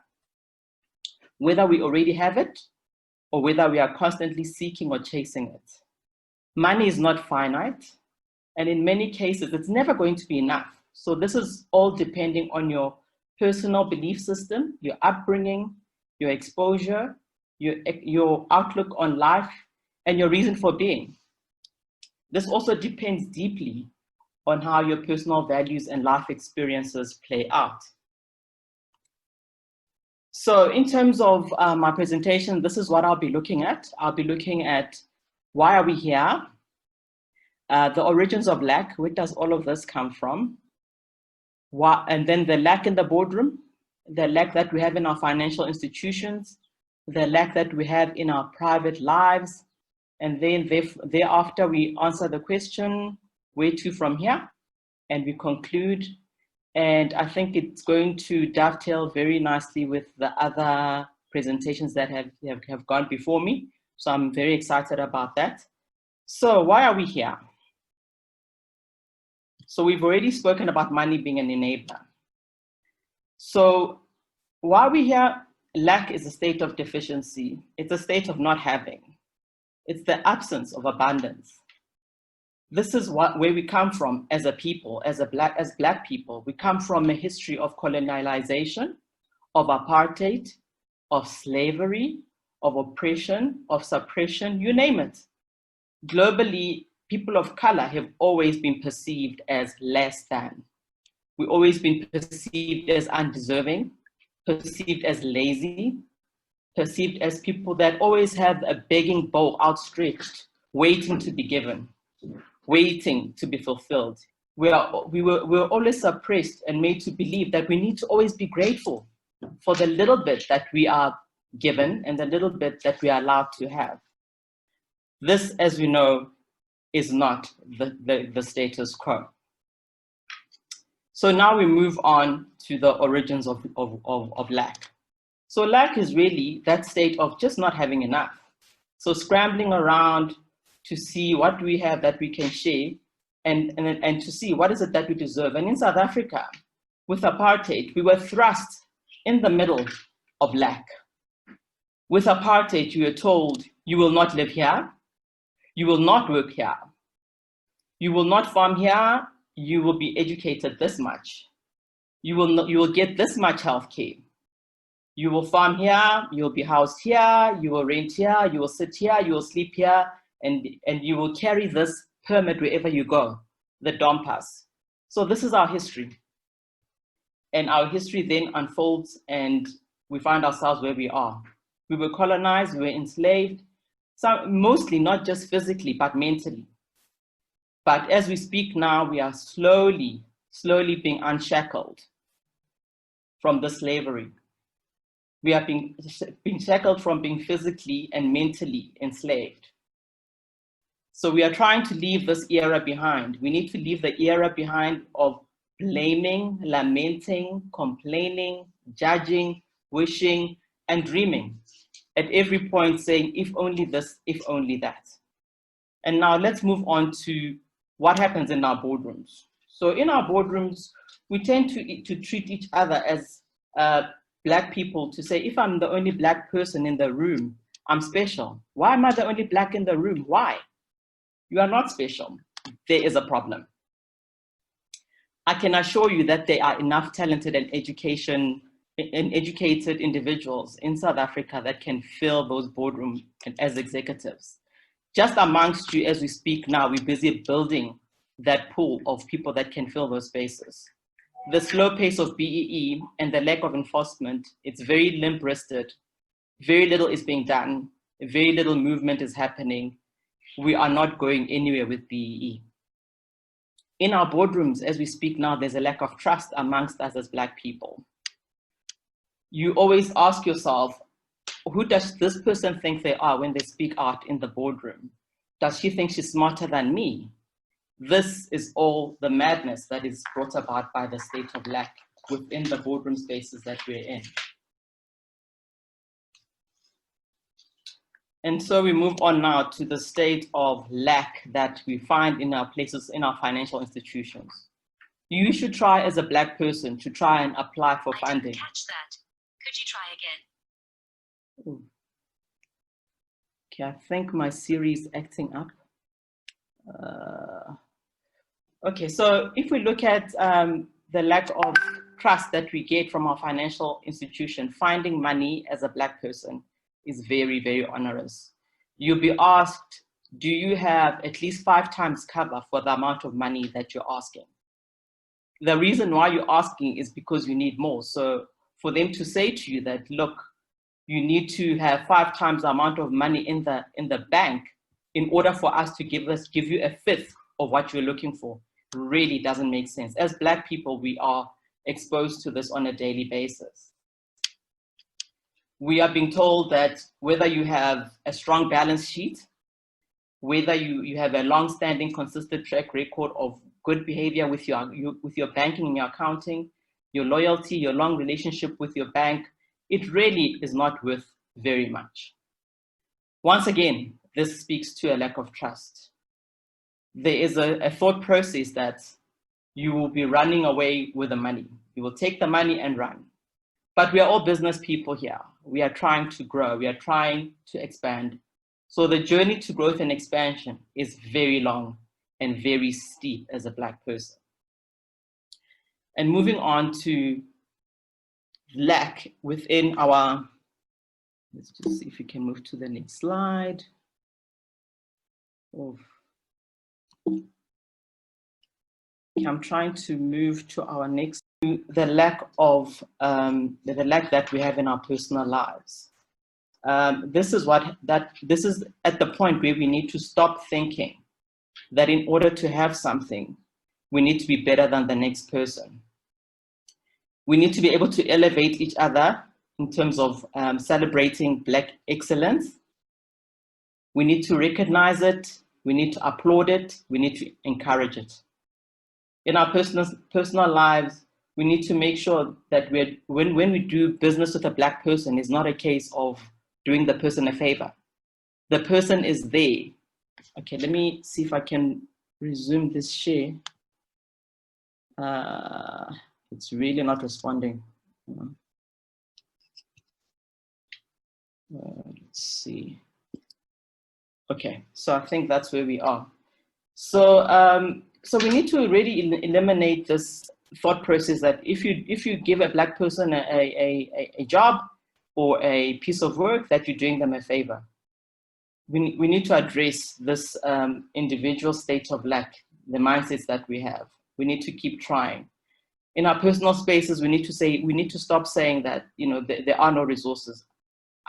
Whether we already have it or whether we are constantly seeking or chasing it. Money is not finite, and in many cases, it's never going to be enough. So this is all depending on your personal belief system, your upbringing, your exposure, your outlook on life, and your reason for being. This also depends deeply on how your personal values and life experiences play out. So in terms of my presentation, this is what I'll be looking at. I'll be looking at why are we here? The origins of lack, where does all of this come from? And then the lack in the boardroom, the lack that we have in our financial institutions, the lack that we have in our private lives, and then thereafter we answer the question, where to from here? And we conclude. And I think it's going to dovetail very nicely with the other presentations that have gone before me. So I'm very excited about that. So why are we here? So we've already spoken about money being an enabler. So why are we here? Lack is a state of deficiency. It's a state of not having. It's the absence of abundance. This is where we come from as a people, as Black people. We come from a history of colonialization, of apartheid, of slavery, of oppression, of suppression, you name it. Globally, people of color have always been perceived as less than. We've always been perceived as undeserving, perceived as lazy, perceived as people that always have a begging bowl outstretched, waiting to be given, waiting to be fulfilled. We were always suppressed and made to believe that we need to always be grateful for the little bit that we are given and the little bit that we are allowed to have. This, as we know, is not the status quo. So now we move on to the origins of lack. So lack is really that state of just not having enough. So scrambling around to see what we have that we can share and to see what is it that we deserve. And in South Africa, with apartheid, we were thrust in the middle of lack. With apartheid, you were told, you will not live here, you will not work here, you will not farm here, you will be educated this much, you will get this much healthcare, you will farm here, you will be housed here, you will rent here, you will sit here, you will sleep here, and you will carry this permit wherever you go, the Dom Pass. So this is our history. And our history then unfolds and we find ourselves where we are. We were colonized, we were enslaved, mostly not just physically, but mentally. But as we speak now, we are slowly being unshackled from the slavery. We are being shackled from being physically and mentally enslaved. So we are trying to leave this era behind. We need to leave the era behind of blaming, lamenting, complaining, judging, wishing, and dreaming. At every point saying, if only this, if only that. And now let's move on to what happens in our boardrooms. So in our boardrooms, we tend to treat each other as Black people, to say, if I'm the only Black person in the room, I'm special. Why am I the only Black in the room? Why? You are not special. There is a problem. I can assure you that there are enough talented and educated individuals in South Africa that can fill those boardrooms as executives. Just amongst you, as we speak now, we're busy building that pool of people that can fill those spaces. The slow pace of BEE and the lack of enforcement, it's very limp-wristed. Very little is being done. Very little movement is happening. We are not going anywhere with BEE. In our boardrooms, as we speak now, there's a lack of trust amongst us as Black people. You always ask yourself, who does this person think they are when they speak out in the boardroom? Does she think she's smarter than me? This is all the madness that is brought about by the state of lack within the boardroom spaces that we're in. And so we move on now to the state of lack that we find in our places, in our financial institutions. You should try as a Black person to try and apply for funding. I didn't catch that. Could you try again? Ooh. Okay, I think my Siri is acting up. Okay, so if we look at the lack of trust that we get from our financial institution, finding money as a Black person is very, very onerous. You'll be asked, do you have at least 5 times cover for the amount of money that you're asking? The reason why you're asking is because you need more. So for them to say to you that, look, you need to have 5 times the amount of money in the bank in order for us to give you a fifth of what you're looking for, really doesn't make sense. As Black people, we are exposed to this on a daily basis. We are being told that whether you have a strong balance sheet, whether you have a long-standing, consistent track record of good behavior with your banking and your accounting, your loyalty, your long relationship with your bank, it really is not worth very much. Once again, this speaks to a lack of trust. There is a thought process that you will be running away with the money. You will take the money and run. But we are all business people here. We are trying to grow. We are trying to expand. So the journey to growth and expansion is very long and very steep as a Black person. And moving on to lack within our, let's just see if we can move to the next slide. Oh. I'm trying to move to our next, the lack of the lack that we have in our personal lives. This is at the point where we need to stop thinking that in order to have something, we need to be better than the next person. We need to be able to elevate each other in terms of celebrating Black excellence. We need to recognize it. We need to applaud it. We need to encourage it. In our personal lives, we need to make sure that when we do business with a Black person, it's not a case of doing the person a favor. The person is there. Okay, let me see if I can resume this share. It's really not responding. Let's see. Okay, so I think that's where we are. So, so we need to really eliminate this thought process that if you give a Black person a job or a piece of work, that you're doing them a favor. We need to address this individual state of lack, the mindsets that we have. We need to keep trying. In our personal spaces, we need to stop saying that, you know, there are no resources.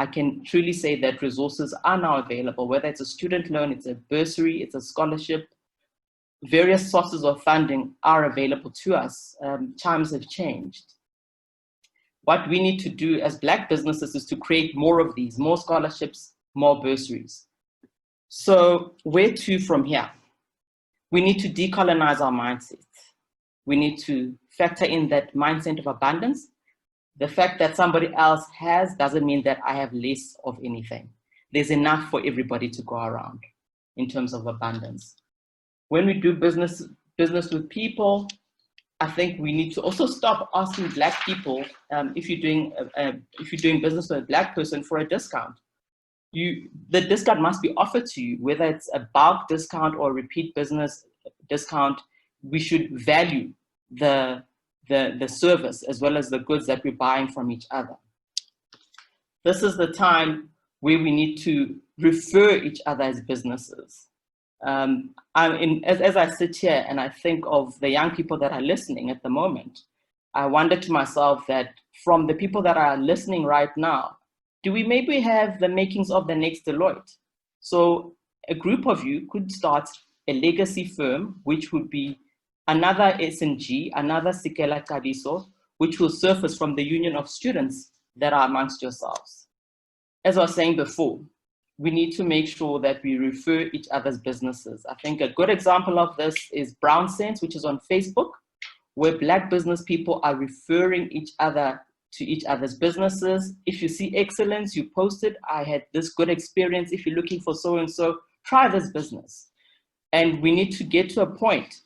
I can truly say that resources are now available, whether it's a student loan, it's a bursary, it's a scholarship. Various sources of funding are available to us. Times have changed. What we need to do as Black businesses is to create more of these, more scholarships, more bursaries. So where to from here? We need to decolonize our mindsets. We need to factor in that mindset of abundance. The fact that somebody else has doesn't mean that I have less of anything. There's enough for everybody to go around in terms of abundance. When we do business with people, I think we need to also stop asking Black people if you're doing business with a Black person for a discount. The discount must be offered to you, whether it's a bulk discount or a repeat business discount. We should value the service as well as the goods that we're buying from each other. This is the time where we need to refer each other as businesses. As I sit here and I think of the young people that are listening at the moment, I wonder to myself that from the people that are listening right now, do we maybe have the makings of the next Deloitte? So a group of you could start a legacy firm, which would be another SNG, another Sikela Kadiso, which will surface from the union of students that are amongst yourselves. As I was saying before, we need to make sure that we refer each other's businesses. I think a good example of this is Brown Sense, which is on Facebook, where Black business people are referring each other to each other's businesses. If you see excellence, you post it. I had this good experience. If you're looking for so-and-so, try this business. And we need to get to a point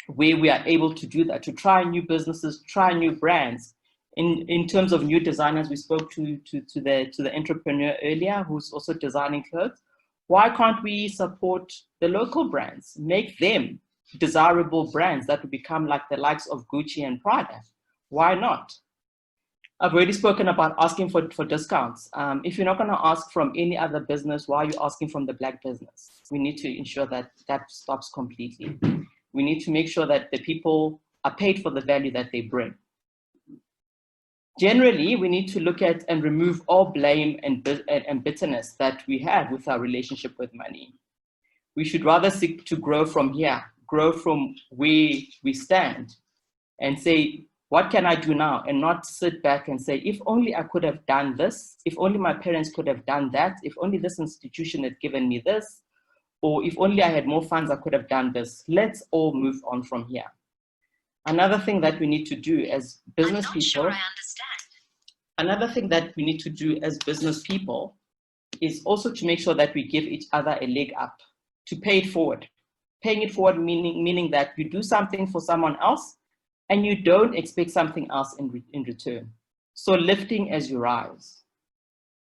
where we are able to do that, to try new businesses, try new brands. In terms of new designers, we spoke to the entrepreneur earlier, who's also designing clothes. Why can't we support the local brands, make them desirable brands that would become like the likes of Gucci and Prada? Why not? I've already spoken about asking for discounts. If you're not going to ask from any other business, why are you asking from the Black business? We need to ensure that that stops completely. We need to make sure that the people are paid for the value that they bring. Generally, we need to look at and remove all blame and bitterness that we have with our relationship with money. We should rather seek to grow from here, grow from where we stand, and say, what can I do now? And not sit back and say, if only I could have done this, if only my parents could have done that, if only this institution had given me this, or if only I had more funds, I could have done this. Let's all move on from here. Another thing that we need to do as business people, another thing that we need to do as business people is also to make sure that we give each other a leg up, to pay it forward. Paying it forward meaning that you do something for someone else and you don't expect something else in return. So lifting as you rise.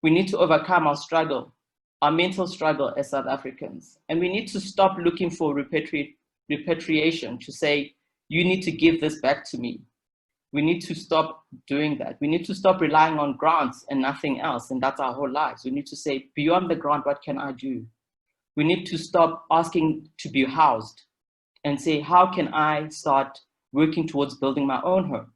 We need to overcome our struggle, our mental struggle as South Africans. And we need to stop looking for repatriation to say, you need to give this back to me. We need to stop doing that. We need to stop relying on grants and nothing else, and that's our whole lives. We need to say, beyond the grant, what can I do? We need to stop asking to be housed and say, how can I start working towards building my own home?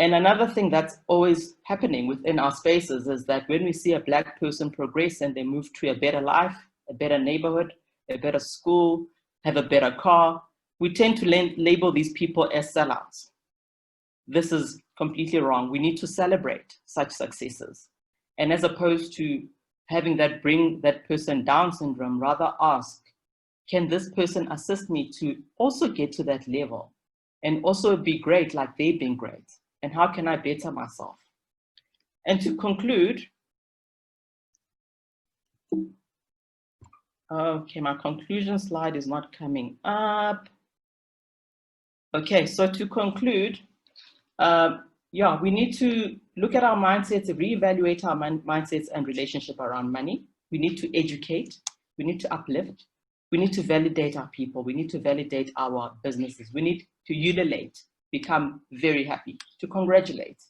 And another thing that's always happening within our spaces is that when we see a Black person progress and they move to a better life, a better neighborhood, a better school, have a better car, we tend to label these people as sellouts. This is completely wrong. We need to celebrate such successes. And as opposed to having that bring that person down syndrome, rather ask, can this person assist me to also get to that level and also be great like they've been great? And how can I better myself? And to conclude, okay, my conclusion slide is not coming up. Okay, so to conclude, yeah, we need to look at our mindsets, reevaluate our mindsets and relationship around money. We need to educate, we need to uplift, we need to validate our people, we need to validate our businesses, we need to ululate, become very happy, to congratulate,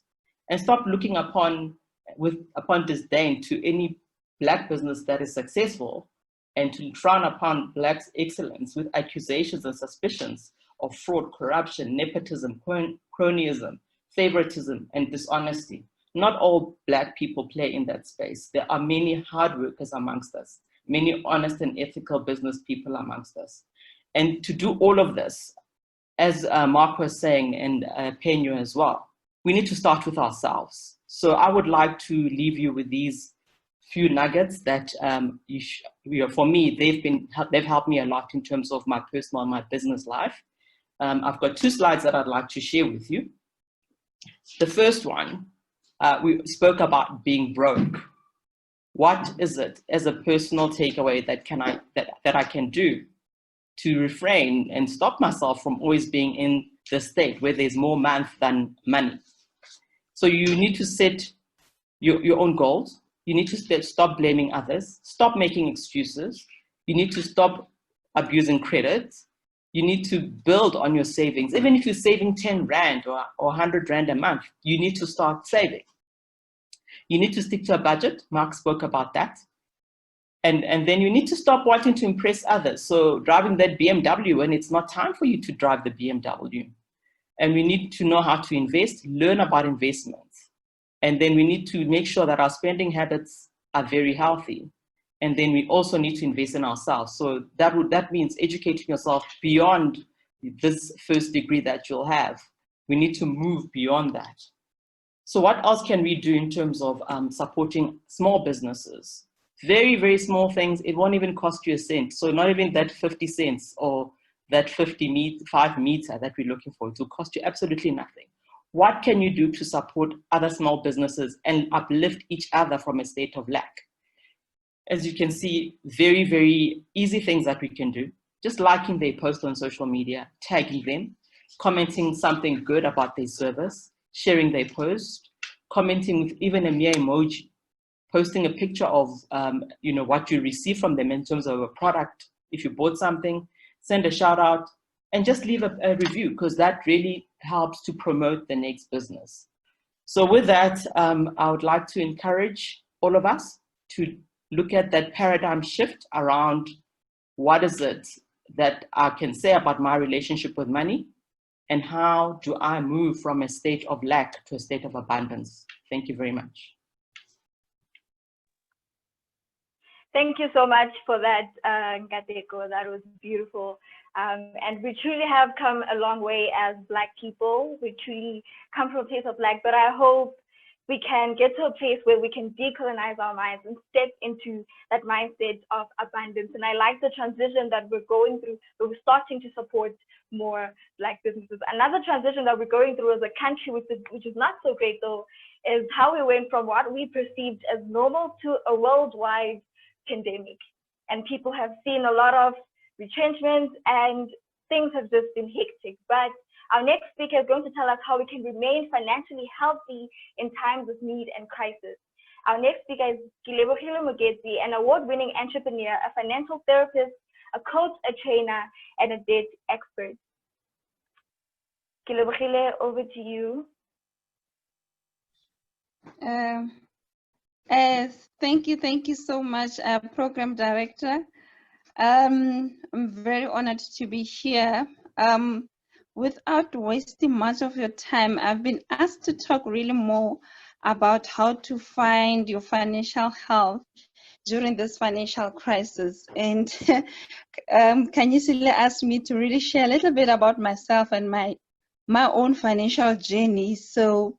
and stop looking upon disdain to any Black business that is successful, and to frown upon Black's excellence with accusations and suspicions of fraud, corruption, nepotism, cronyism, favoritism, and dishonesty. Not all Black people play in that space. There are many hard workers amongst us, many honest and ethical business people amongst us. And to do all of this, as Mark was saying, and Phenyo as well, we need to start with ourselves. So I would like to leave you with these few nuggets that, for me, they've helped me a lot in terms of my personal and my business life. I've got 2 slides that I'd like to share with you. The first one, we spoke about being broke. What is it as a personal takeaway that I can do to refrain and stop myself from always being in the state where there's more month than money? So you need to set your own goals. You need to stop blaming others, stop making excuses. You need to stop abusing credit. You need to build on your savings. Even if you're saving 10 Rand or 100 Rand a month, you need to start saving. You need to stick to a budget. Mark spoke about that. And then you need to stop wanting to impress others. So driving that BMW when it's not time for you to drive the BMW. And we need to know how to invest, learn about investments. And then we need to make sure that our spending habits are very healthy. And then we also need to invest in ourselves. So that means educating yourself beyond this first degree that you'll have. We need to move beyond that. So what else can we do in terms of supporting small businesses? Very, very small things. It won't even cost you a cent. So not even that 50 cents or that 5 meter that we're looking for. It will cost you absolutely nothing. What can you do to support other small businesses and uplift each other from a state of lack? As you can see, very, very easy things that we can do. Just liking their post on social media, tagging them, commenting something good about their service, sharing their post, commenting with even a mere emoji, posting a picture of what you receive from them in terms of a product. If you bought something, send a shout out and just leave a review, because that really helps to promote the next business. So with that, I would like to encourage all of us to look at that paradigm shift around what is it that I can say about my relationship with money, and how do I move from a state of lack to a state of abundance. Thank you very much. Thank you so much for that, Nkateko. That was beautiful. And we truly have come a long way as Black people. We truly come from a place of lack, but I hope we can get to a place where we can decolonize our minds and step into that mindset of abundance. And I like the transition that we're going through, where we're starting to support more Black businesses. Another transition that we're going through as a country, which is not so great though, is how we went from what we perceived as normal to a worldwide pandemic. And people have seen a lot of retrenchment and things have just been hectic. But our next speaker is going to tell us how we can remain financially healthy in times of need and crisis. Our next speaker is Sivuyisiwe Mofana, an award-winning entrepreneur, a financial therapist, a coach, a trainer, and a debt expert. Sivuyisiwe, over to you. Thank you so much, Program Director. I'm very honored to be here. without wasting much of your time, I've been asked to talk really more about how to find your financial health during this financial crisis. And Kanyisile asked me to really share a little bit about myself and my own financial journey. So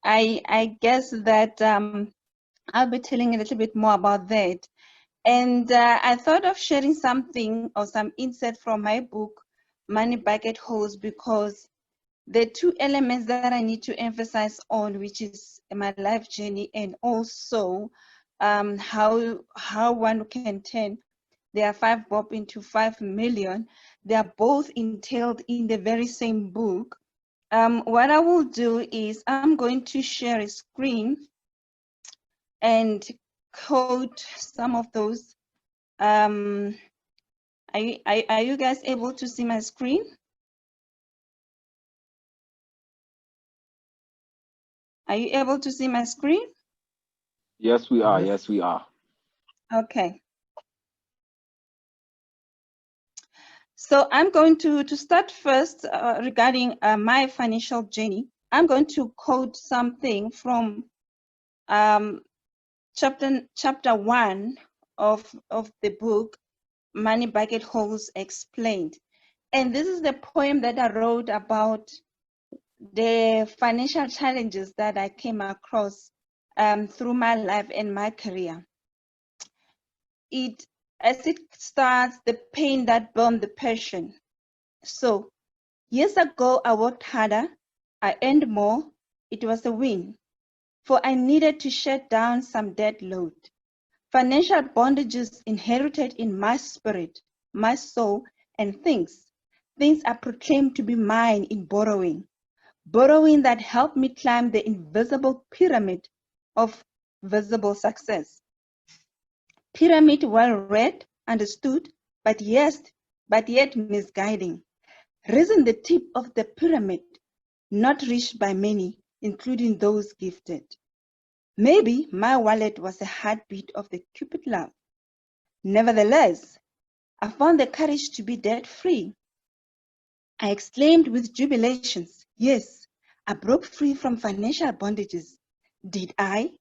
I guess that I'll be telling a little bit more about that. And I thought of sharing something or some insight from my book, Money Bucket Holes, because there are two elements that I need to emphasize on, which is my life journey and also how one can turn their 5 bob into 5 million. They are both entailed in the very same book. What I will do is I'm going to share a screen and quote some of those. Are you guys able to see my screen? Are you able to see my screen? Yes, we are. Yes, we are. Okay. So I'm going to start first regarding my financial journey. I'm going to quote something from chapter 1 of the book, Money Bucket Holes Explained. And this is the poem that I wrote about the financial challenges that I came across through my life and my career. As it starts, the pain that burned the passion. So, years ago, I worked harder, I earned more, it was a win, for I needed to shut down some debt load. Financial bondages inherited in my spirit, my soul, and things I proclaimed to be mine in borrowing that helped me climb the invisible pyramid of visible success. Pyramid well read, understood, but yet misguiding. Risen the tip of the pyramid, not reached by many, including those gifted. Maybe my wallet was a heartbeat of the Cupid love. Nevertheless, I found the courage to be debt-free. I exclaimed with jubilations, yes, I broke free from financial bondages. Did I?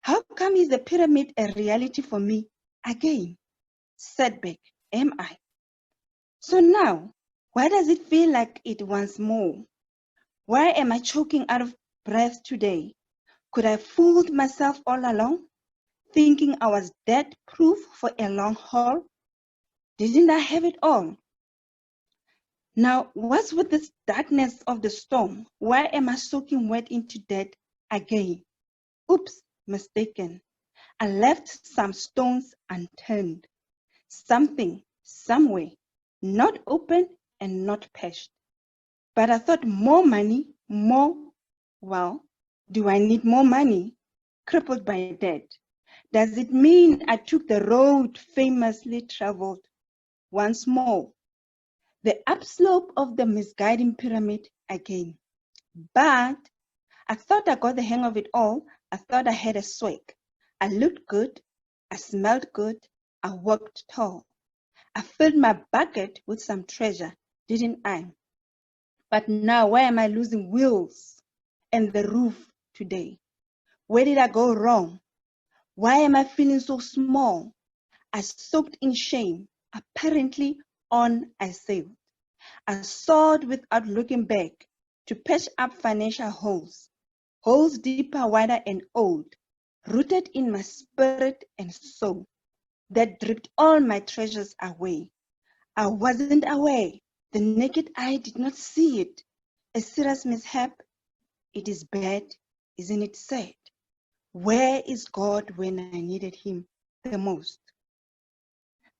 How come is the pyramid a reality for me again? Setback, am I? So now, why does it feel like it once more? Why am I choking out of breath today? Could I have fooled myself all along, thinking I was debt-proof for a long haul? Didn't I have it all? Now, what's with this darkness of the storm? Why am I soaking wet into debt again? Oops, mistaken. I left some stones unturned. Something, somewhere, not open and not patched. But I thought more money, well, do I need more money? Crippled by debt. Does it mean I took the road famously traveled once more? The upslope of the misguiding pyramid again. But I thought I got the hang of it all. I thought I had a swag. I looked good. I smelled good. I walked tall. I filled my bucket with some treasure, didn't I? But now, why am I losing wheels and the roof today? Where did I go wrong? Why am I feeling so small? I soaked in shame. Apparently, on I sailed. I soared without looking back to patch up financial holes, holes deeper, wider, and old, rooted in my spirit and soul, that dripped all my treasures away. I wasn't aware. The naked eye did not see it. A serious mishap. It is bad, isn't it sad? Where is God when I needed him the most?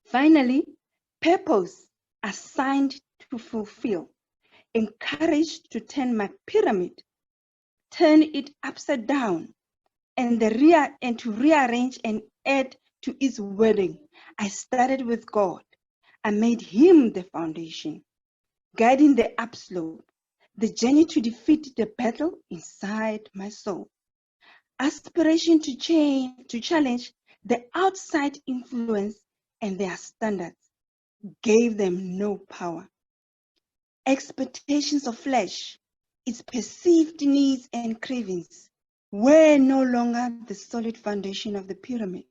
Finally, purpose assigned to fulfill, encouraged to turn my pyramid, turn it upside down, and to rearrange and add to its wording. I started with God. I made him the foundation, guiding the upslope, the journey to defeat the battle inside my soul. Aspiration to challenge the outside influence and their standards gave them no power. expectations of flesh, its perceived needs and cravings were no longer the solid foundation of the pyramid,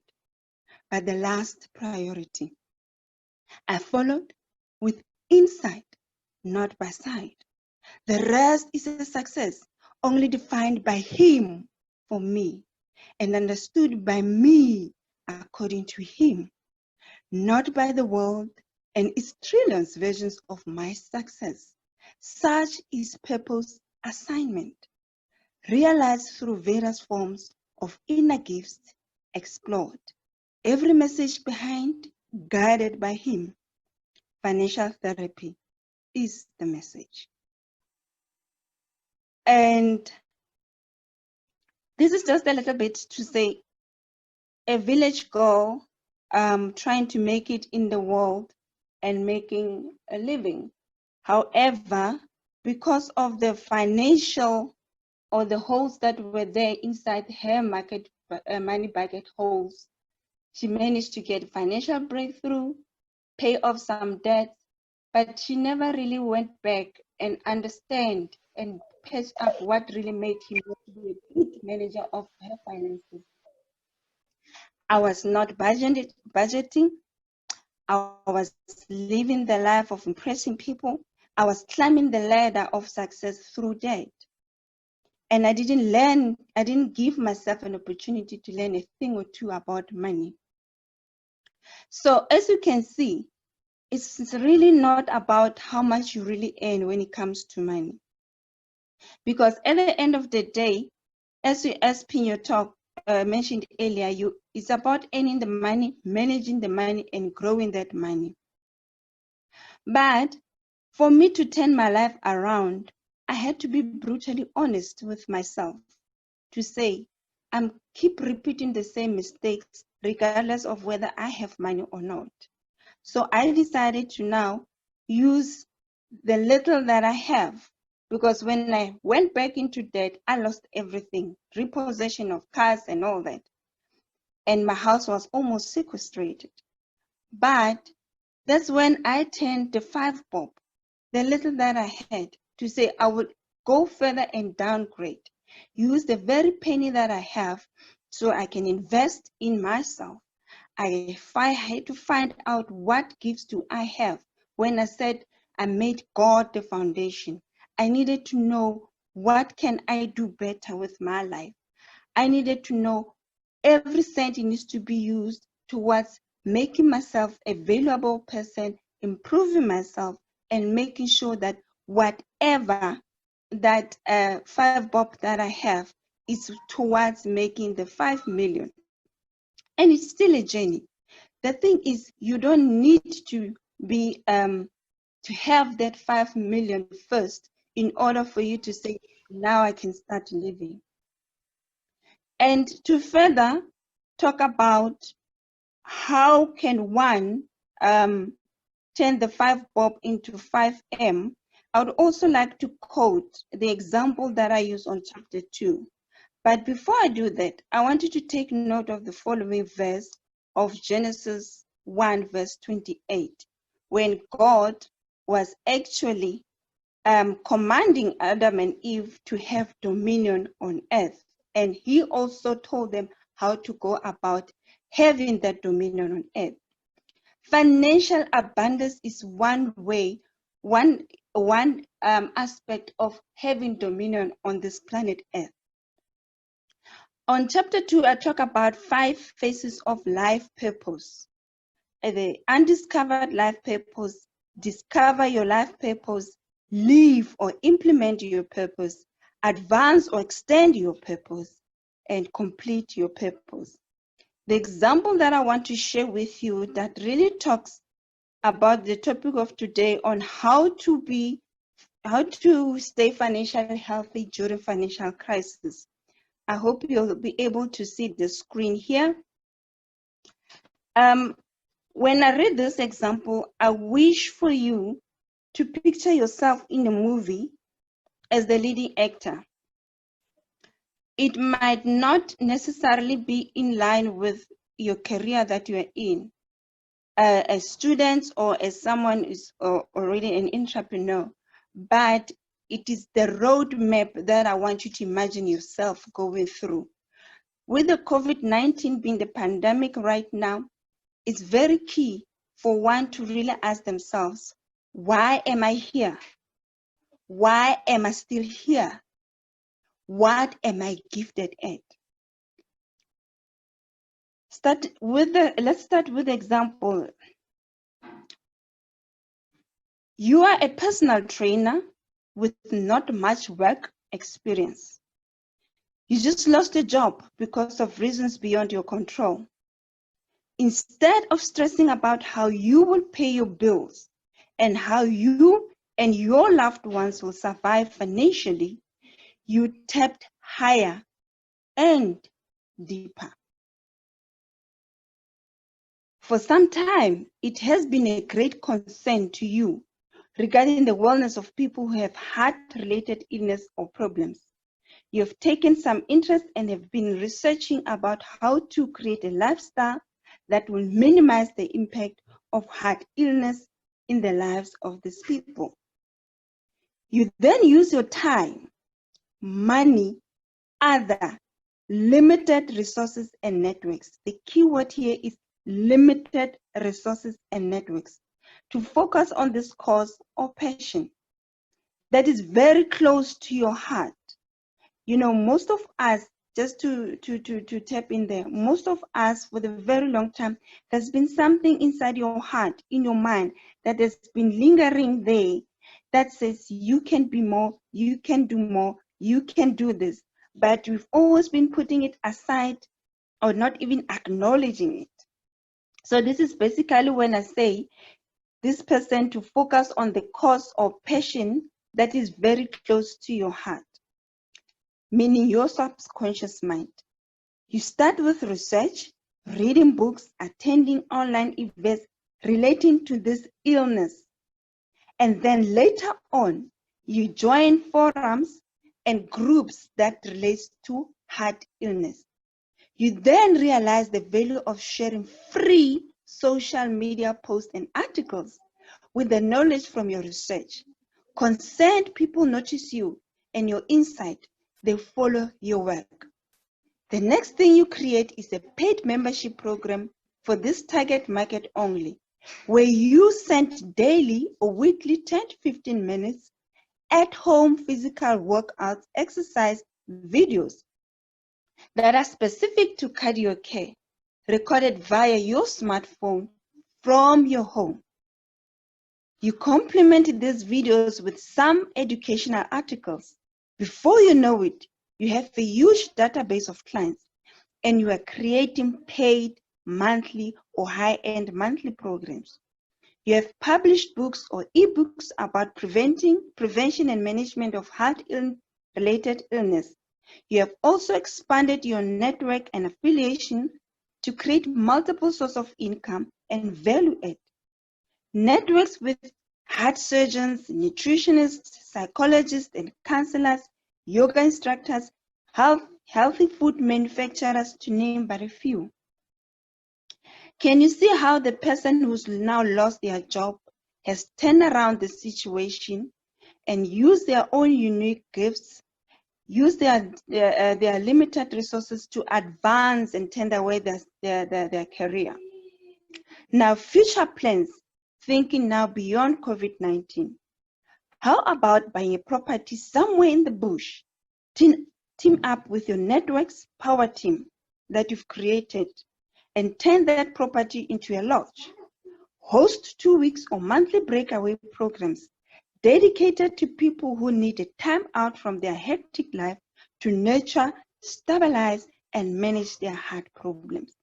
but the last priority. I followed with insight, not by sight. The rest is a success only defined by Him for me and understood by me according to Him, not by the world and its trillions versions of my success. Such is purpose assignment, realized through various forms of inner gifts explored. Every message behind, guided by Him. Financial therapy is the message. And this is just a little bit to say a village girl trying to make it in the world and making a living. However, because of the financial or the holes that were there inside her money bucket holes, she managed to get financial breakthrough, pay off some debts, but she never really went back and understand and patch up what really made him to be a good manager of her finances. I was not budgeting. I was living the life of impressing people. I was climbing the ladder of success through debt. And I didn't give myself an opportunity to learn a thing or two about money. So as you can see, it's really not about how much you really earn when it comes to money. Because at the end of the day, as Phenyo mentioned earlier, it's about earning the money, managing the money, and growing that money. But for me to turn my life around, I had to be brutally honest with myself to say, I'm keep repeating the same mistakes regardless of whether I have money or not. So I decided to now use the little that I have, because when I went back into debt, I lost everything, repossession of cars and all that. And my house was almost sequestrated. But that's when I turned the 5 bob, the little that I had, to say I would go further and downgrade, use the very penny that I have so I can invest in myself. I had to find out what gifts do I have. When I said I made God the foundation, I needed to know what can I do better with my life. I needed to know every cent needs to be used towards making myself a valuable person, improving myself, and making sure that whatever that 5 bob that I have is towards making the 5 million. And it's still a journey. The thing is, you don't need to be to have that 5 million first in order for you to say, now I can start living. And to further talk about how can one turn the 5 bob into 5M, I would also like to quote the example that I use on chapter 2. But before I do that, I want you to take note of the following verse of Genesis 1 verse 28, when God was actually commanding Adam and Eve to have dominion on earth. And he also told them how to go about having that dominion on earth. Financial abundance is one way, one aspect of having dominion on this planet Earth. On chapter 2, I talk about 5 phases of life purpose. The undiscovered life purpose, discover your life purpose, live or implement your purpose, advance or extend your purpose, and complete your purpose. The example that I want to share with you that really talks about the topic of today on how to stay financially healthy during financial crisis. I hope you'll be able to see the screen here. When I read this example, I wish for you to picture yourself in a movie as the leading actor. It might not necessarily be in line with your career that you are in, as students or as someone who's already an entrepreneur. but it is the roadmap that I want you to imagine yourself going through. With the COVID-19 being the pandemic right now, it's very key for one to really ask themselves, why am I here? Why am I still here? What am I gifted at? Let's start with the example. You are a personal trainer with not much work experience. You just lost a job because of reasons beyond your control. Instead of stressing about how you will pay your bills and how you and your loved ones will survive financially, you tapped higher and deeper. For some time, it has been a great concern to you regarding the wellness of people who have heart-related illness or problems. You have taken some interest and have been researching about how to create a lifestyle that will minimize the impact of heart illness in the lives of these people. You then use your time, money, other limited resources and networks. The key word here is limited resources and networks to focus on this cause or passion that is very close to your heart. You know, most of us, just to tap in there, most of us for the very long time, there's been something inside your heart, in your mind, that has been lingering there that says you can be more, you can do more, you can do this. But we've always been putting it aside or not even acknowledging it. So this is basically when I say this person to focus on the cause or passion that is very close to your heart, meaning your subconscious mind. You start with research, reading books, attending online events relating to this illness. And then later on, you join forums and groups that relate to heart illness. You then realize the value of sharing free social media posts and articles with the knowledge from your research. Concerned people notice you and your insight. They follow your work. The next thing you create is a paid membership program for this target market only, where you send daily or weekly 10 to 15 minutes at-home physical workouts, exercise videos that are specific to cardio care, recorded via your smartphone from your home. You complement these videos with some educational articles. Before you know it, you have a huge database of clients and you are creating paid monthly or high-end monthly programs. You have published books or ebooks about prevention and management of heart-related illness. You have also expanded your network and affiliation to create multiple sources of income and value add. Networks with heart surgeons, nutritionists, psychologists, and counselors, yoga instructors, healthy food manufacturers, to name but a few. Can you see how the person who's now lost their job has turned around the situation and used their own unique gifts, use their limited resources to advance and turn away their career? Now, future plans, thinking now beyond COVID-19. How about buying a property somewhere in the bush? Team up with your network's power team that you've created and turn that property into a lodge. Host 2 weeks or monthly breakaway programs dedicated to people who need a time out from their hectic life to nurture, stabilize, and manage their heart problems.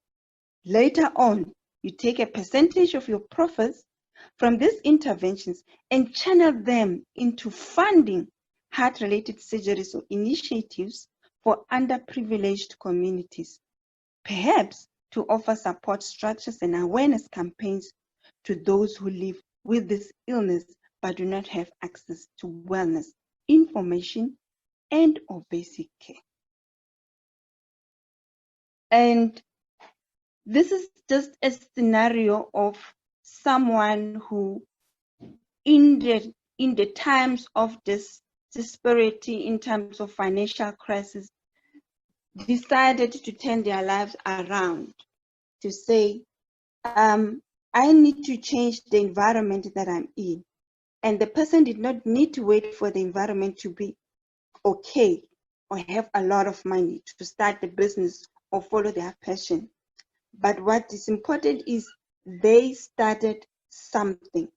Later on, you take a percentage of your profits from these interventions and channel them into funding heart-related surgeries or initiatives for underprivileged communities, perhaps to offer support structures and awareness campaigns to those who live with this illness but do not have access to wellness information and or basic care. And this is just a scenario of someone who in in the times of this disparity in terms of financial crisis, decided to turn their lives around to say, I need to change the environment that I'm in. And the person did not need to wait for the environment to be okay or have a lot of money to start the business or follow their passion. But what is important is they started something.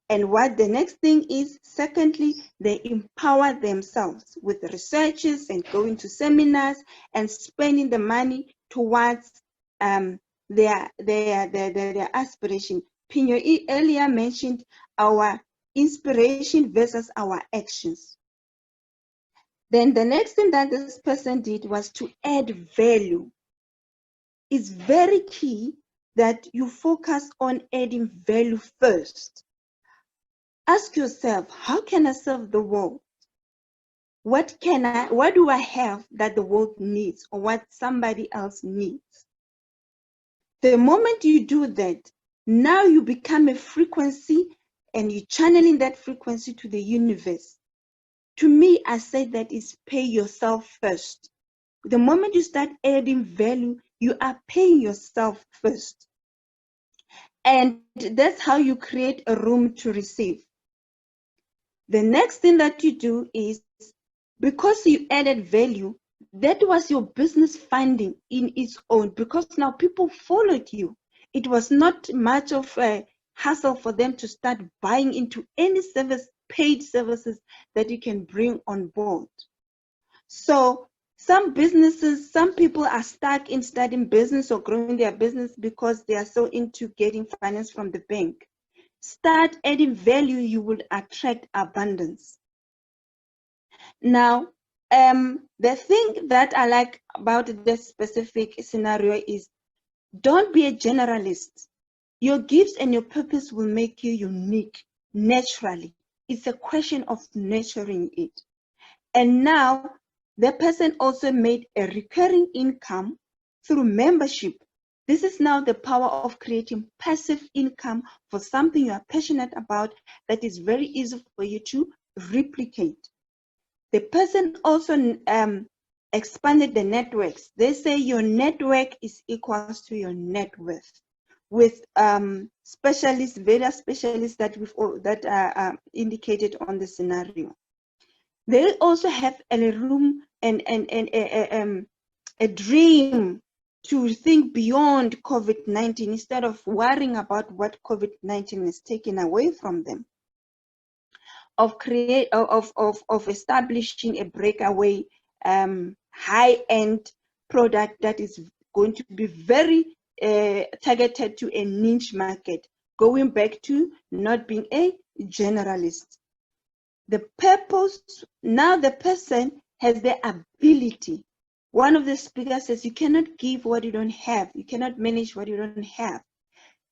And what the next thing is, secondly, they empower themselves with researches and going to seminars and spending the money towards their aspiration. Phenyo earlier mentioned our inspiration versus our actions. Then the next thing that this person did was to add value. It's very key that you focus on adding value first. Ask yourself, how can I serve the world? What do I have that the world needs or what somebody else needs? The moment you do that, now you become a frequency and you're channeling that frequency to the universe. To me, I say that is pay yourself first. The moment you start adding value, you are paying yourself first. And that's how you create a room to receive. The next thing that you do is, because you added value, that was your business funding in its own, because now people followed you. It was not much of a hassle for them to start buying into any service, paid services that you can bring on board. So some businesses, some people are stuck in starting business or growing their business because they are so into getting finance from the bank. Start adding value, you will attract abundance. Now, the thing that I like about this specific scenario is, don't be a generalist. Your gifts and your purpose will make you unique naturally. It's a question of nurturing it. And now, the person also made a recurring income through membership. This is now the power of creating passive income for something you are passionate about that is very easy for you to replicate. The person also expanded the networks. They say your network is equals to your net worth. With specialists, various specialists that are indicated on the scenario. They also have a room and a dream to think beyond COVID-19 instead of worrying about what COVID-19 is taking away from them. Of establishing a breakaway high-end product that is going to be very targeted to a niche market, going back to not being a generalist. The purpose, now the person has the ability. One of the speakers says, you cannot give what you don't have. You cannot manage what you don't have.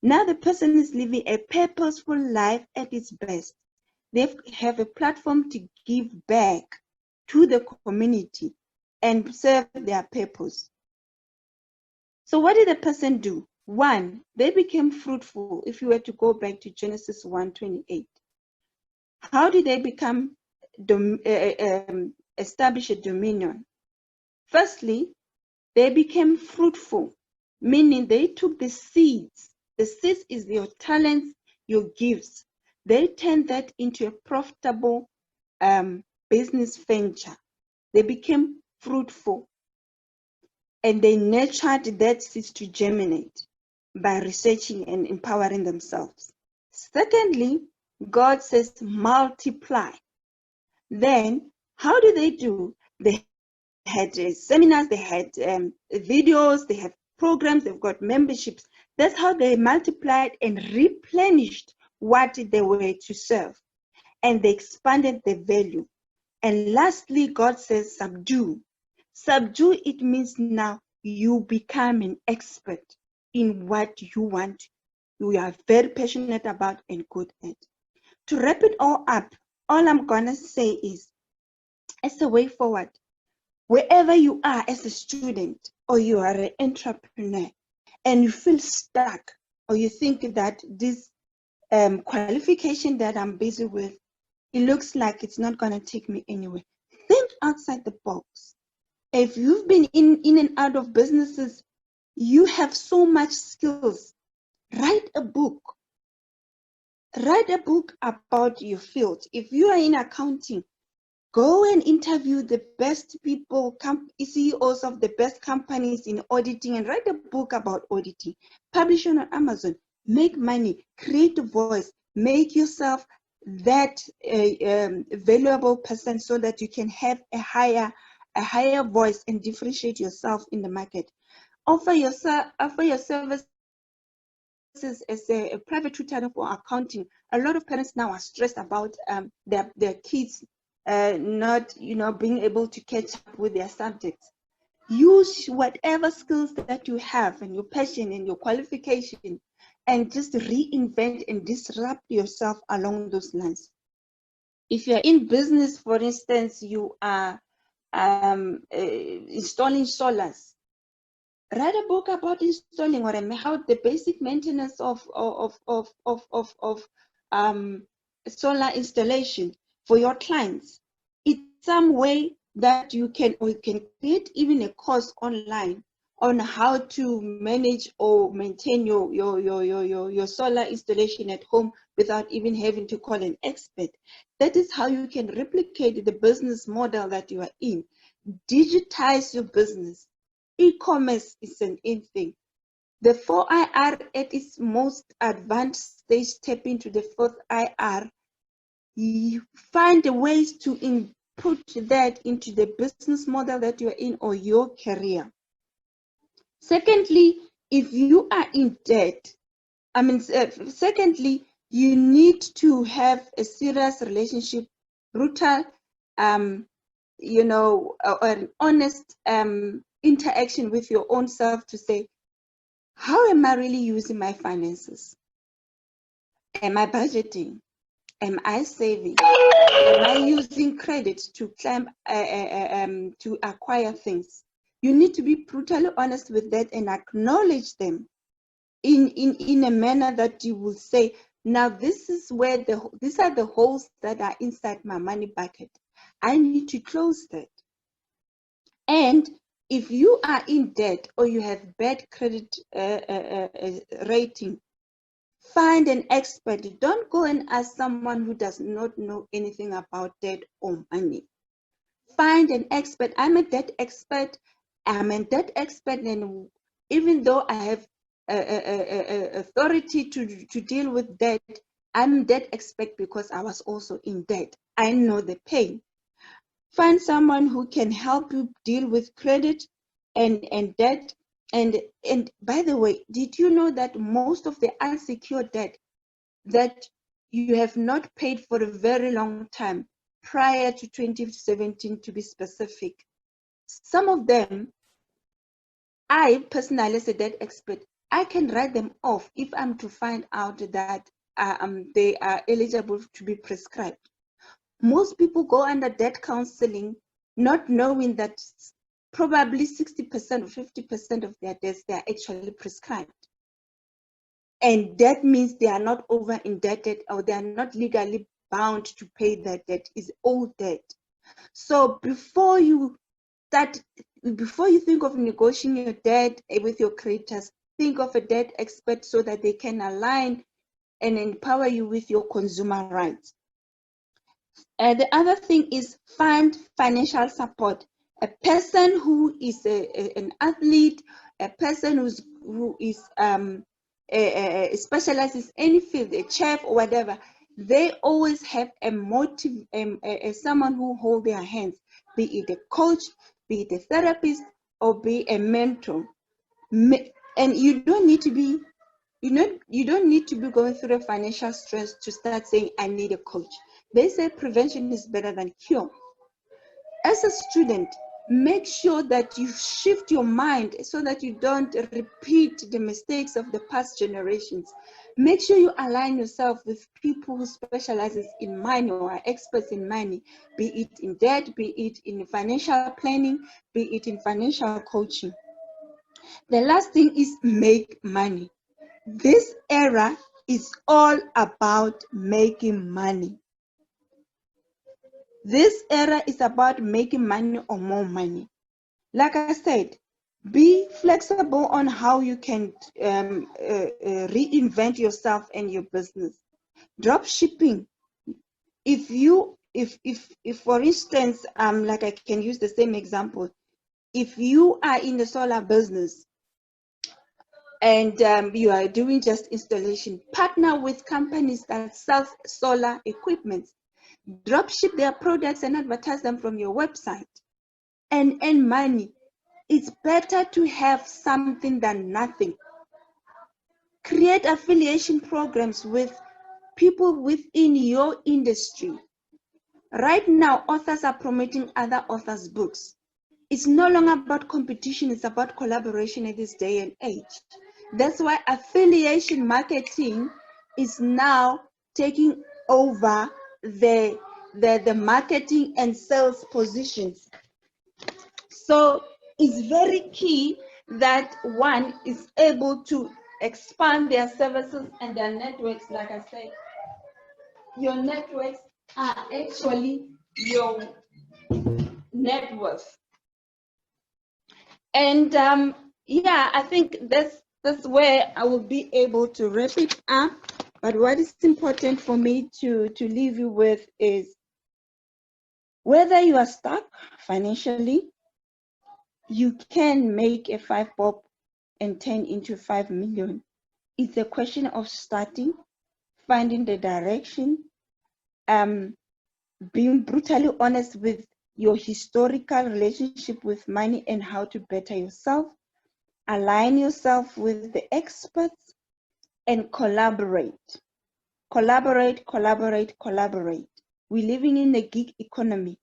Now the person is living a purposeful life at its best. They have a platform to give back to the community and serve their purpose. So what did the person do? One, they became fruitful. If you were to go back to Genesis 1:28, how did they become establish a dominion? Firstly, they became fruitful, meaning they took the seeds. The seeds is your talents, your gifts. They turned that into a profitable business venture. They became fruitful, and they nurtured that seeds to germinate by researching and empowering themselves. Secondly, God says multiply. Then how do they do? They had seminars, they had videos, they have programs, they've got memberships. That's how they multiplied and replenished what they were to serve. And they expanded the value. And lastly, God says subdue. Subdue, it means now you become an expert in what you want, you are very passionate about and good at. To wrap it all up, all I'm gonna say is, as a way forward, wherever you are as a student or you are an entrepreneur and you feel stuck, or you think that this qualification that I'm busy with it looks like it's not going to take me anywhere. Think outside the box. If you've been in and out of businesses, you have so much skills. Write a book. Write a book about your field. If you are in accounting, go and interview the best people, CEOs of the best companies in auditing, and write a book about auditing. Publish on Amazon. Make money. Create a voice. Make yourself that valuable person so that you can have a higher voice and differentiate yourself in the market. Offer your services as a private tutor for accounting. A lot of parents now are stressed about their kids not being able to catch up with their subjects. Use whatever skills that you have and your passion and your qualification, and just reinvent and disrupt yourself along those lines. If you're in business, for instance, you are installing solars, write a book about installing or how the basic maintenance of solar installation for your clients. It's some way that you can create even a course online on how to manage or maintain your solar installation at home without even having to call an expert. That is how you can replicate the business model that you are in. Digitize your business. E-commerce is an in thing. The 4IR at its most advanced stage, step into the 4th IR. You find ways to input that into the business model that you're in or your career. Secondly, if you are in debt, secondly, you need to have a serious relationship, brutal, or an honest interaction with your own self to say, how am I really using my finances? Am I budgeting? Am I saving? Am I using credit to climb to acquire things? You need to be brutally honest with that and acknowledge them in a manner that you will say, now this is where these are the holes that are inside my money bucket. I need to close that. And if you are in debt or you have bad credit rating, find an expert. Don't go and ask someone who does not know anything about debt or money. Find an expert. I'm a debt expert. I'm a debt expert, and even though I have authority to deal with debt, I'm debt expert because I was also in debt. I know the pain. Find someone who can help you deal with credit and debt. And by the way, did you know that most of the unsecured debt that you have not paid for a very long time, prior to 2017 to be specific, some of them, I personally as a debt expert, I can write them off if I'm to find out that they are eligible to be prescribed. Most people go under debt counseling not knowing that probably 60% or 50% of their debts, they are actually prescribed. And that means they are not over indebted or they are not legally bound to pay that debt, is owed debt. So before you think of negotiating your debt with your creditors, think of a debt expert so that they can align and empower you with your consumer rights. The other thing is find financial support. A person who is an athlete, a person who is specializes in any field, a chef or whatever, they always have a motive, someone who holds their hands, be it a coach, be it a therapist, or be a mentor. And you don't need to be going through a financial stress to start saying, I need a coach. They say prevention is better than cure. As a student, make sure that you shift your mind so that you don't repeat the mistakes of the past generations. Make sure you align yourself with people who specializes in money or are experts in money, be it in debt, be it in financial planning, be it in financial coaching. The last thing is make money. This era is all about making money. This era is about making money or more money. Like I said, be flexible on how you can reinvent yourself and your business. Drop shipping. If for instance, like I can use the same example, if you are in the solar business and you are doing just installation, partner with companies that sell solar equipment. Drop ship their products and advertise them from your website and earn money. It's better to have something than nothing. Create affiliation programs with people within your industry. Right now, authors are promoting other authors' books. It's no longer about competition, it's about collaboration in this day and age. That's why affiliation marketing is now taking over the marketing and sales positions. So it's very key that one is able to expand their services and their networks. Like I said, your networks are actually your net worth. And yeah, I think that's where I will be able to wrap it up. But what is important for me to leave you with is, whether you are stuck financially, you can make a 5 bob and turn into 5 million. It's a question of starting, finding the direction, being brutally honest with your historical relationship with money and how to better yourself, align yourself with the experts, and collaborate. Collaborate, collaborate, collaborate. We're living in the gig economy.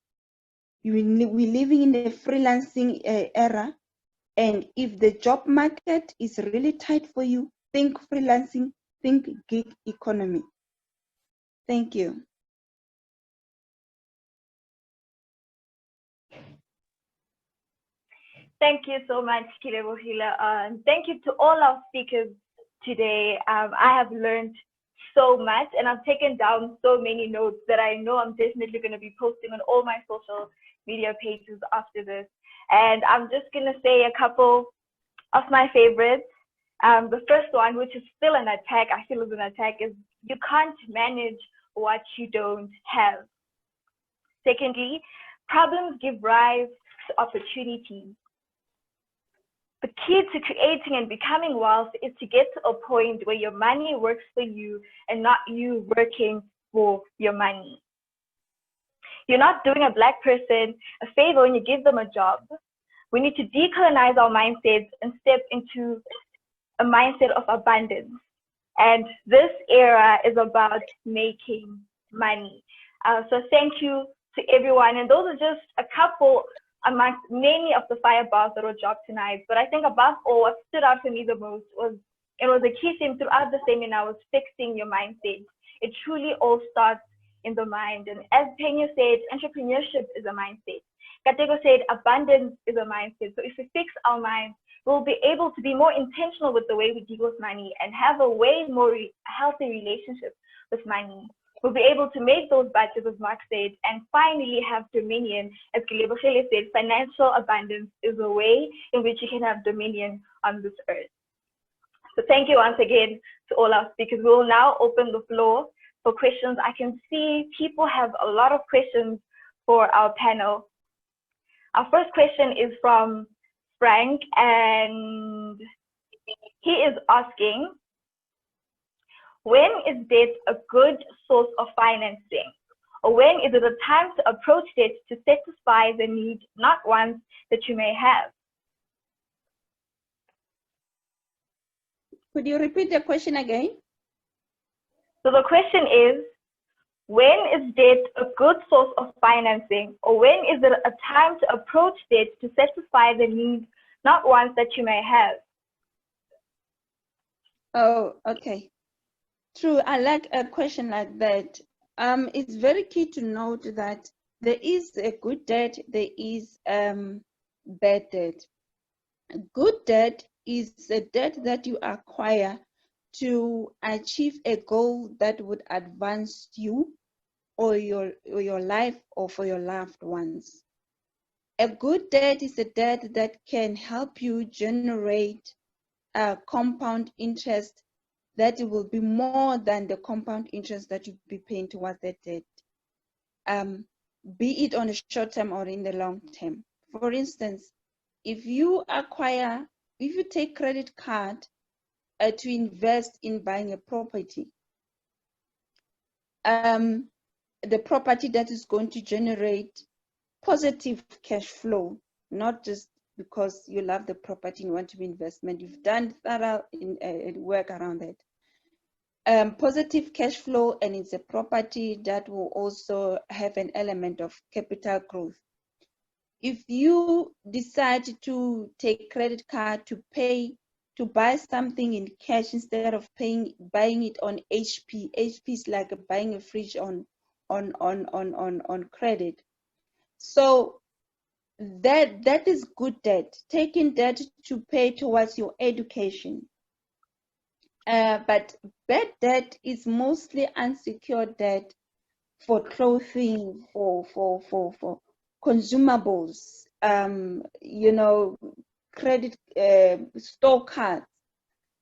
We're living in the freelancing era. And if the job market is really tight for you, think freelancing, think gig economy. Thank you. Thank you so much, Kirebohila. Thank you to all our speakers today. I have learned so much, and I've taken down so many notes that I know I'm definitely going to be posting on all my social media pages after this. And I'm just going to say a couple of my favorites. The first one, which is still an attack, I feel is an attack, is you can't manage what you don't have. Secondly, problems give rise to opportunities. The key to creating and becoming wealth is to get to a point where your money works for you and not you working for your money. You're not doing a Black person a favor when you give them a job. We need to decolonize our mindsets and step into a mindset of abundance. And this era is about making money. So thank you to everyone. And those are just a couple amongst many of the fire bars that were dropped tonight. But I think above all, what stood out for me the most was, it was a key theme throughout the seminar, was fixing your mindset. It truly all starts in the mind. And as Phenyo said, entrepreneurship is a mindset. Katego said, abundance is a mindset. So if we fix our minds, we'll be able to be more intentional with the way we deal with money and have a way more healthy relationship with money. We'll be able to make those budgets, as Mark said, and finally have dominion. As Kilebohile said, financial abundance is a way in which you can have dominion on this earth. So thank you once again to all our speakers. We will now open the floor for questions. I can see people have a lot of questions for our panel. Our first question is from Frank, and he is asking, when is debt a good source of financing? Or when is it a time to approach debt to satisfy the need, not wants, that you may have? Could you repeat the question again? So the question is, when is debt a good source of financing? Or when is it a time to approach debt to satisfy the need, not wants, that you may have? Oh, okay. True, I like a question like that. It's very key to note that there is a good debt, there is bad debt. Good debt is a debt that you acquire to achieve a goal that would advance you or your life or for your loved ones. A good debt is a debt that can help you generate a compound interest that will be more than the compound interest that you'll be paying towards that debt, be it on the short term or in the long term. For instance, if you take credit card to invest in buying a property, the property that is going to generate positive cash flow, not just because you love the property and want to be investment. You've done thorough work around that. Positive cash flow, and it's a property that will also have an element of capital growth. If you decide to take credit card to buy something in cash instead of buying it on HP is like buying a fridge on credit. So that is good debt, taking debt to pay towards your education. But bad debt is mostly unsecured debt for clothing, for consumables, credit, store cards,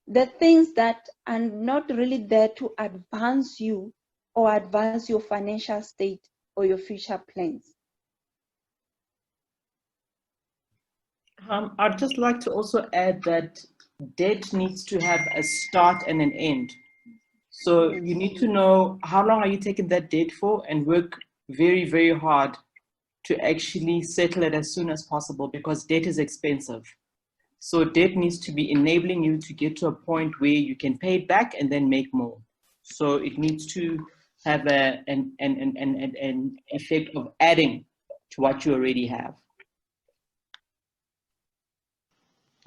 the things that are not really there to advance you or advance your financial state or your future plans. I'd just like to also add that debt needs to have a start and an end. So you need to know how long are you taking that debt for, and work very, very hard to actually settle it as soon as possible, because debt is expensive. So debt needs to be enabling you to get to a point where you can pay it back and then make more. So it needs to have an effect of adding to what you already have.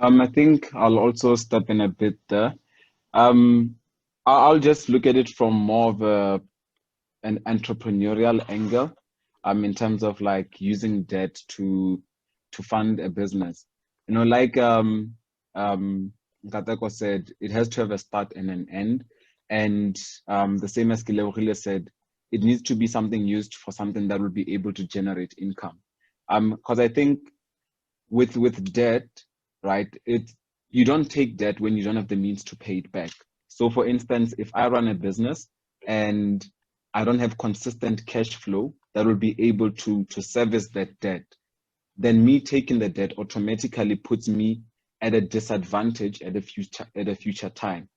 I think I'll also step in a bit there. I'll just look at it from more of an entrepreneurial angle, in terms of like using debt to fund a business. Like Nkateko said, it has to have a start and an end. And the same as Kilebogile said, it needs to be something used for something that will be able to generate income. Because I think with debt, right, you don't take debt when you don't have the means to pay it back. So for instance, if I run a business and I don't have consistent cash flow that will be able to service that debt, then me taking the debt automatically puts me at a disadvantage at a future time.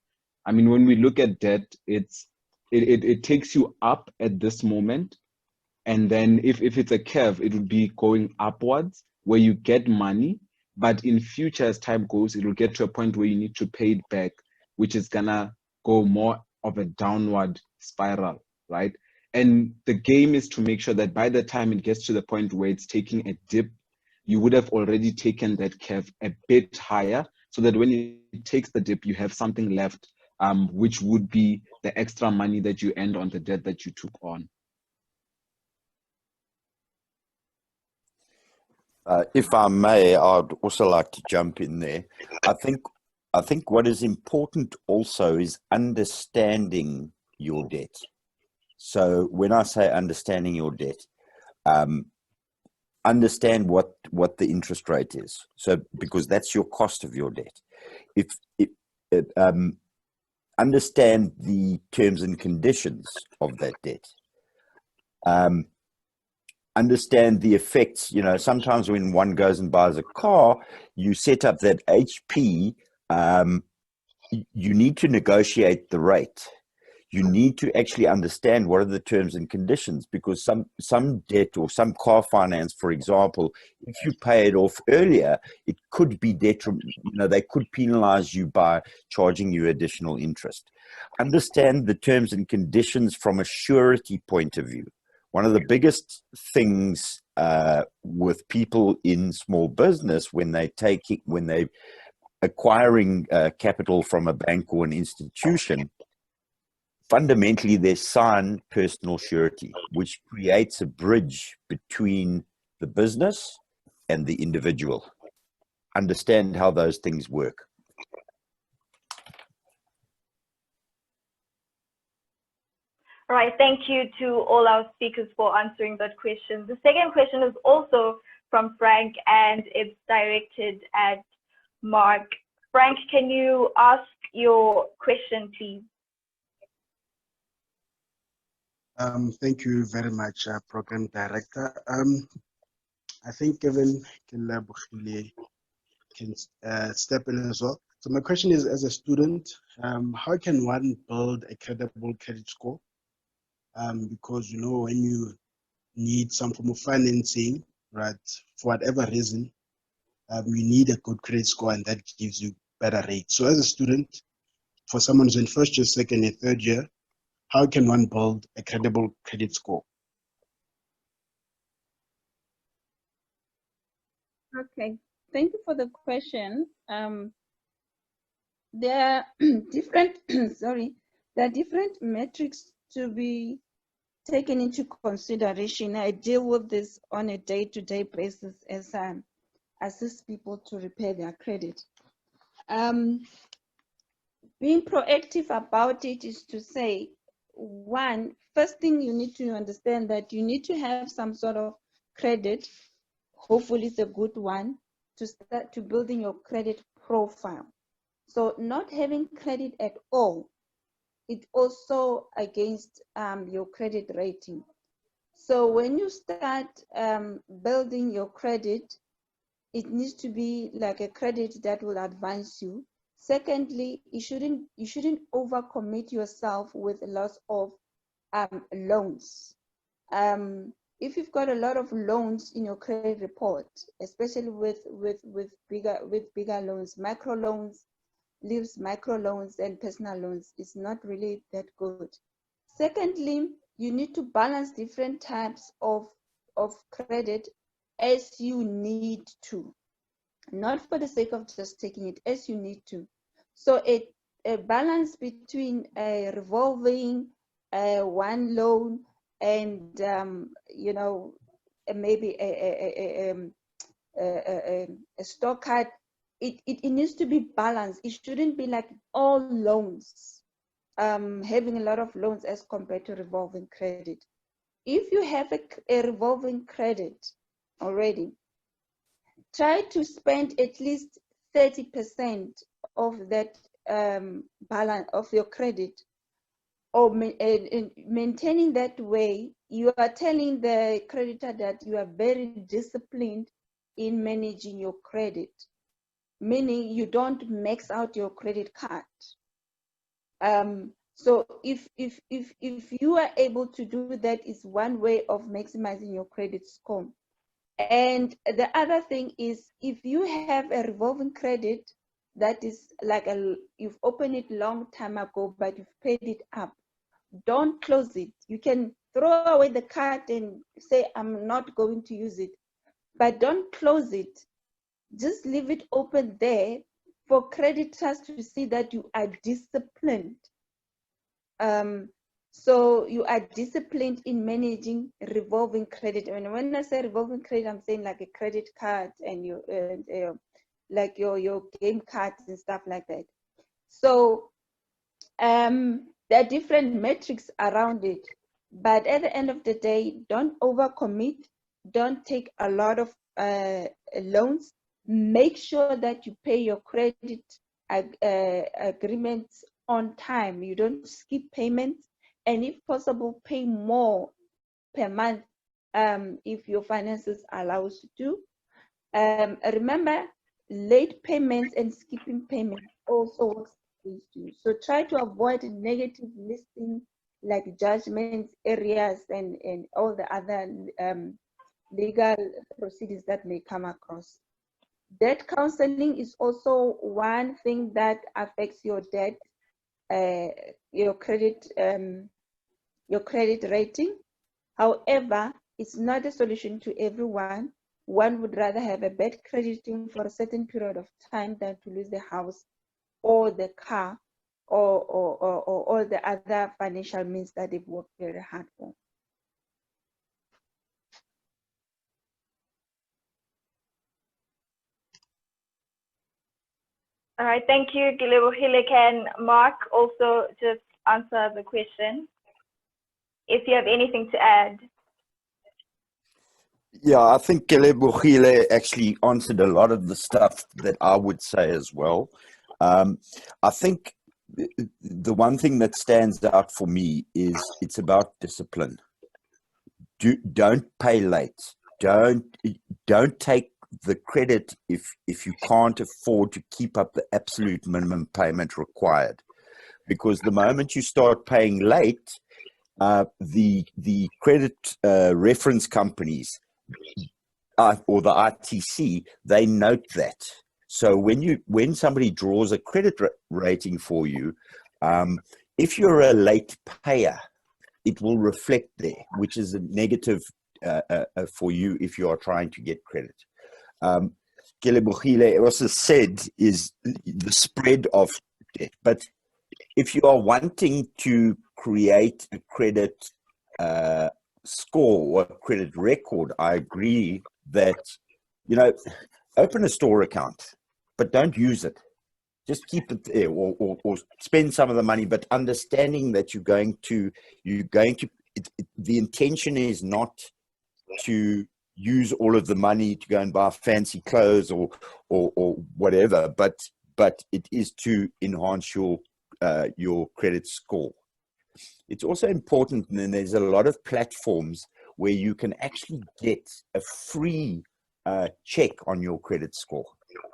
I mean, when we look at debt, it takes you up at this moment, and then if it's a curve, it would be going upwards where you get money, but in future as time goes, it will get to a point where you need to pay it back, which is gonna go more of a downward spiral, right? And the game is to make sure that by the time it gets to the point where it's taking a dip, you would have already taken that curve a bit higher, so that when it takes the dip, you have something left, which would be the extra money that you earned on the debt that you took on. If I may, I'd also like to jump in there. I think what is important also is understanding your debt. So when I say understanding your debt, understand what the interest rate is. So because that's your cost of your debt. Understand the terms and conditions of that debt. Understand the effects. Sometimes when one goes and buys a car, you set up that HP, you need to negotiate the rate. You need to actually understand what are the terms and conditions, because some debt or some car finance, for example, if you pay it off earlier, it could be detrimental. They could penalize you by charging you additional interest. Understand the terms and conditions from a surety point of view. One of the biggest things with people in small business when they acquiring capital from a bank or an institution, fundamentally they sign personal surety, which creates a bridge between the business and the individual. Understand how those things work. All right, thank you to all our speakers for answering that question. The second question is also from Frank, and it's directed at Mark. Frank, can you ask your question, please? Thank you very much, Program Director. I think Kevin can step in as well. So my question is, as a student, how can one build a credible credit score? Because, you know, when you need some form of financing, right, for whatever reason, you need a good credit score, and that gives you better rates. So as a student, for someone who's in first year, second year, third year, how can one build a credible credit score? Okay, thank you for the question. There are different, sorry, there are different metrics to be taken into consideration. I deal with this on a day-to-day basis as I assist people to repay their credit. Being proactive about it is to say, first thing you need to understand that you need to have some sort of credit. Hopefully it's a good one to start to building your credit profile. So not having credit at all, it also against your credit rating. So when you start building your credit, it needs to be like a credit that will advance you. Secondly, you shouldn't overcommit yourself with lots of loans. If you've got a lot of loans in your credit report, especially with bigger loans, micro loans, leaves micro loans and personal loans, is not really that good. Secondly, you need to balance different types of credit as you need to, not for the sake of just taking it, as you need to. So a balance between a revolving one loan and you know, maybe a stock card, it needs to be balanced. It shouldn't be like all loans, having a lot of loans as compared to revolving credit. If you have a revolving credit already, try to spend at least 30% of that balance of your credit, or maintaining that way. You are telling the creditor that you are very disciplined in managing your credit, meaning you don't max out your credit card. So if you are able to do that, is one way of maximizing your credit score. And the other thing is, if you have a revolving credit that is like you've opened it long time ago, but you've paid it up, don't close it. You can throw away the card and say, I'm not going to use it, but don't close it. Just leave it open there for creditors to see that you are disciplined. So you are disciplined in managing revolving credit. And when I say revolving credit, I'm saying like a credit card and your like your game cards and stuff like that. So there are different metrics around it, but at the end of the day, don't overcommit. Don't take a lot of loans. Make sure that you pay your credit agreements on time. You don't skip payments, and if possible, pay more per month if your finances allow you to. Remember, late payments and skipping payments also works against you. So try to avoid negative listing like judgments, areas, and all the other legal proceedings that may come across. Debt counseling is also one thing that affects your debt, your credit rating. However, it's not a solution to everyone. One would rather have a bad credit rating for a certain period of time than to lose the house or the car or all the other financial means that they've worked very hard for. All right, thank you, Gilebo. Can Mark also just answer the question? if you have anything to add. Yeah, I think Kelebogile actually answered a lot of the stuff that I would say as well. I think the one thing that stands out for me is it's about discipline. Don't pay late. Don't take the credit if you can't afford to keep up the absolute minimum payment required, because the moment you start paying late, the credit reference companies or the ITC, they note that. So when somebody draws a credit rating for you, if you're a late payer, it will reflect there, which is a negative for you if you are trying to get credit. Kelebogile also said is the spread of debt. But if you are wanting to create a credit score or a credit record, I agree that, open a store account, but don't use it. Just keep it there, or spend some of the money, but understanding that the intention is not to use all of the money to go and buy fancy clothes or whatever, but it is to enhance your credit score. It's also important, and there's a lot of platforms where you can actually get a free check on your credit score.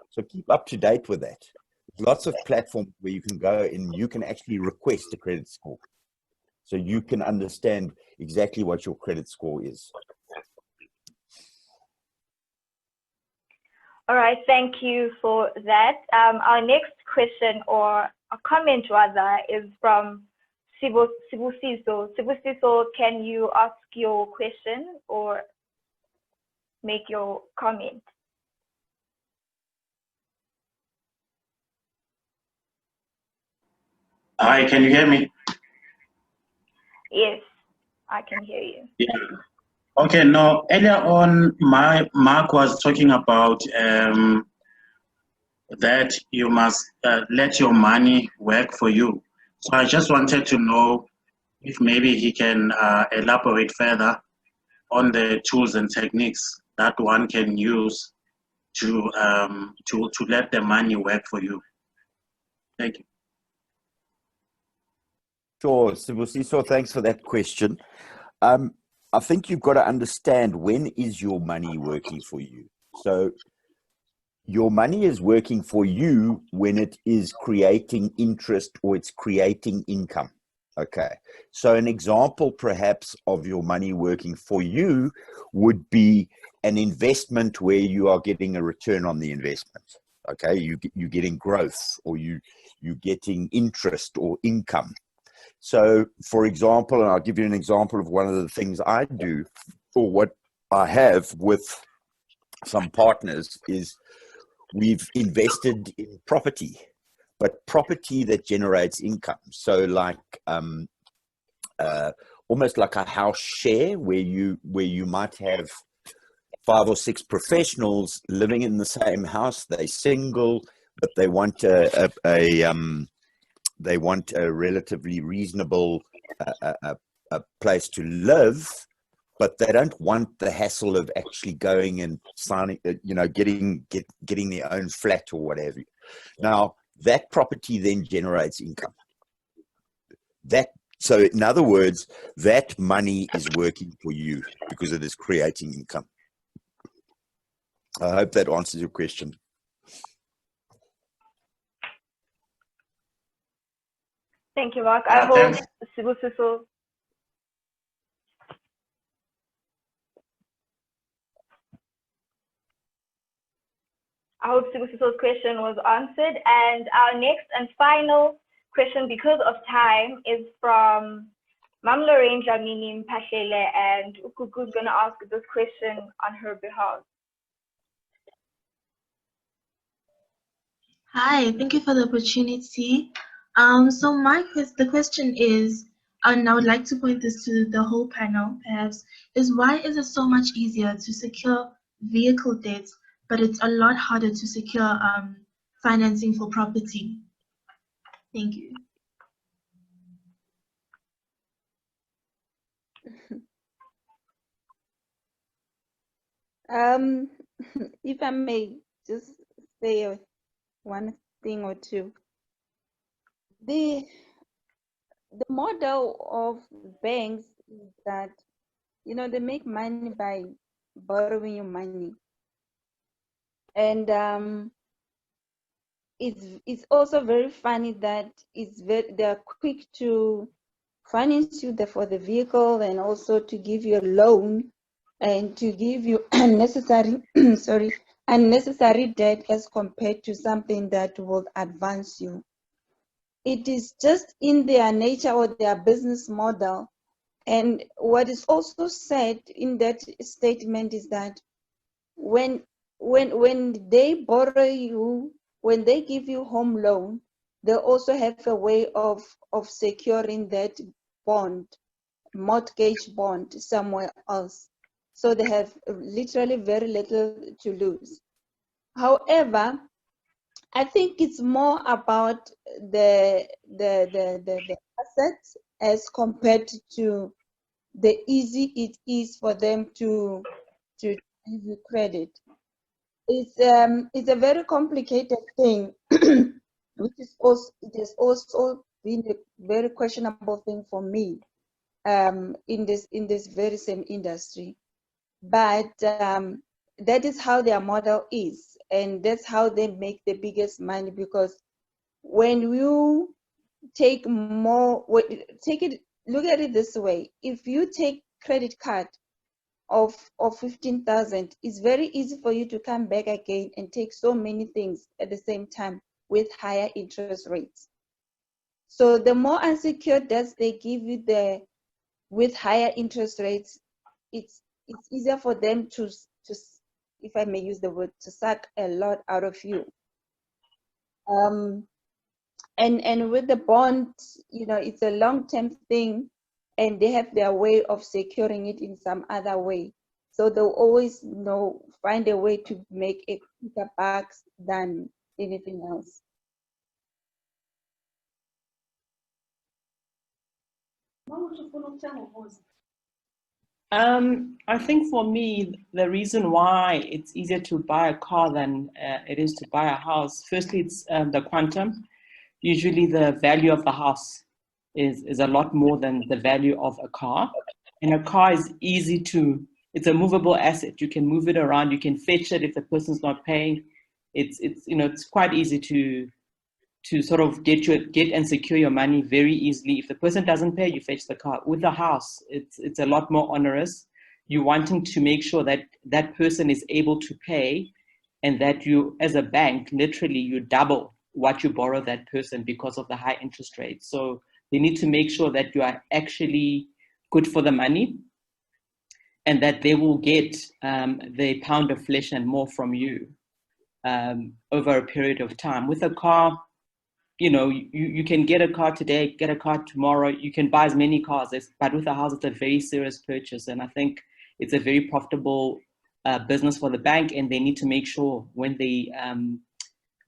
So keep up to date with that. There's lots of platforms where you can go and you can actually request a credit score, so you can understand exactly what your credit score is. All right, thank you for that. Our next question, or a comment rather, is from Sivuyisiwe. Sivuyisiwe, can you ask your question or make your comment? Hi, can you hear me? Yes, I can hear you. Yeah. Okay, no, earlier on, Mark was talking about that you must let your money work for you. So I just wanted to know if maybe he can elaborate further on the tools and techniques that one can use to let the money work for you. Thank you. Sure, Sivuyisiwe, thanks for that question. I think you've got to understand, when is your money working for you? So your money is working for you when it is creating interest or it's creating income. Okay. So an example perhaps of your money working for you would be an investment where you are getting a return on the investment. Okay. You're getting growth, or you're getting interest or income. So, for example, and I'll give you an example of one of the things I do, or what I have with some partners, is we've invested in property, but property that generates income. So like almost like a house share, where you might have 5 or 6 professionals living in the same house. They're single, but they want a relatively reasonable place to live, but they don't want the hassle of actually going and signing, getting their own flat or whatever. Now, that property then generates income. So in other words, that money is working for you because it is creating income. I hope that answers your question. Thank you, Mark. I hope Sivuyisiwe. I hope Sivuyisiwe's question was answered. And our next and final question, because of time, is from Mam Lorraine Dlamini Mphahlele, and Ukuku's going to ask this question on her behalf. Hi, thank you for the opportunity. So the question is, and I would like to point this to the whole panel perhaps, is why is it so much easier to secure vehicle debts, but it's a lot harder to secure financing for property? Thank you. Um, if I may just say one thing or two. The model of banks is that, you know, they make money by borrowing you money. And it's also very funny that they're quick to finance you for the vehicle and also to give you a loan and to give you unnecessary unnecessary debt as compared to something that will advance you. It is just in their nature or their business model. And what is also said in that statement is that when they borrow you, when they give you home loan, they also have a way of securing that bond, mortgage bond somewhere else. So they have literally very little to lose. However, I think it's more about the assets as compared to the easy it is for them to give you credit. It's a very complicated thing, which is also, it has also been a very questionable thing for me in this very same industry. But that is how their model is, and that's how they make the biggest money. Because when you take more, look at it this way: if you take credit card of 15,000, it's very easy for you to come back again and take so many things at the same time with higher interest rates. So the more unsecured debts they give you with higher interest rates, it's easier for them to, if I may use the word, to suck a lot out of you. And with the bond, you know, it's a long-term thing, and they have their way of securing it in some other way. So they'll always find a way to make a quicker bucks than anything else. I think for me, the reason why it's easier to buy a car than it is to buy a house, firstly, it's the quantum. Usually the value of the house is a lot more than the value of a car. And a car is easy to, it's a movable asset. You can move it around, you can fetch it if the person's not paying. It's quite easy to sort of get and secure your money very easily. If the person doesn't pay, you fetch the car. With the house, it's a lot more onerous. You're wanting to make sure that that person is able to pay, and that you, as a bank, literally you double what you borrow that person because of the high interest rate. So they need to make sure that you are actually good for the money, and that they will get the pound of flesh and more from you over a period of time. With a car, you can get a car today, get a car tomorrow. You can buy as many cars, but with a house, it's a very serious purchase. And I think it's a very profitable business for the bank, and they need to make sure when they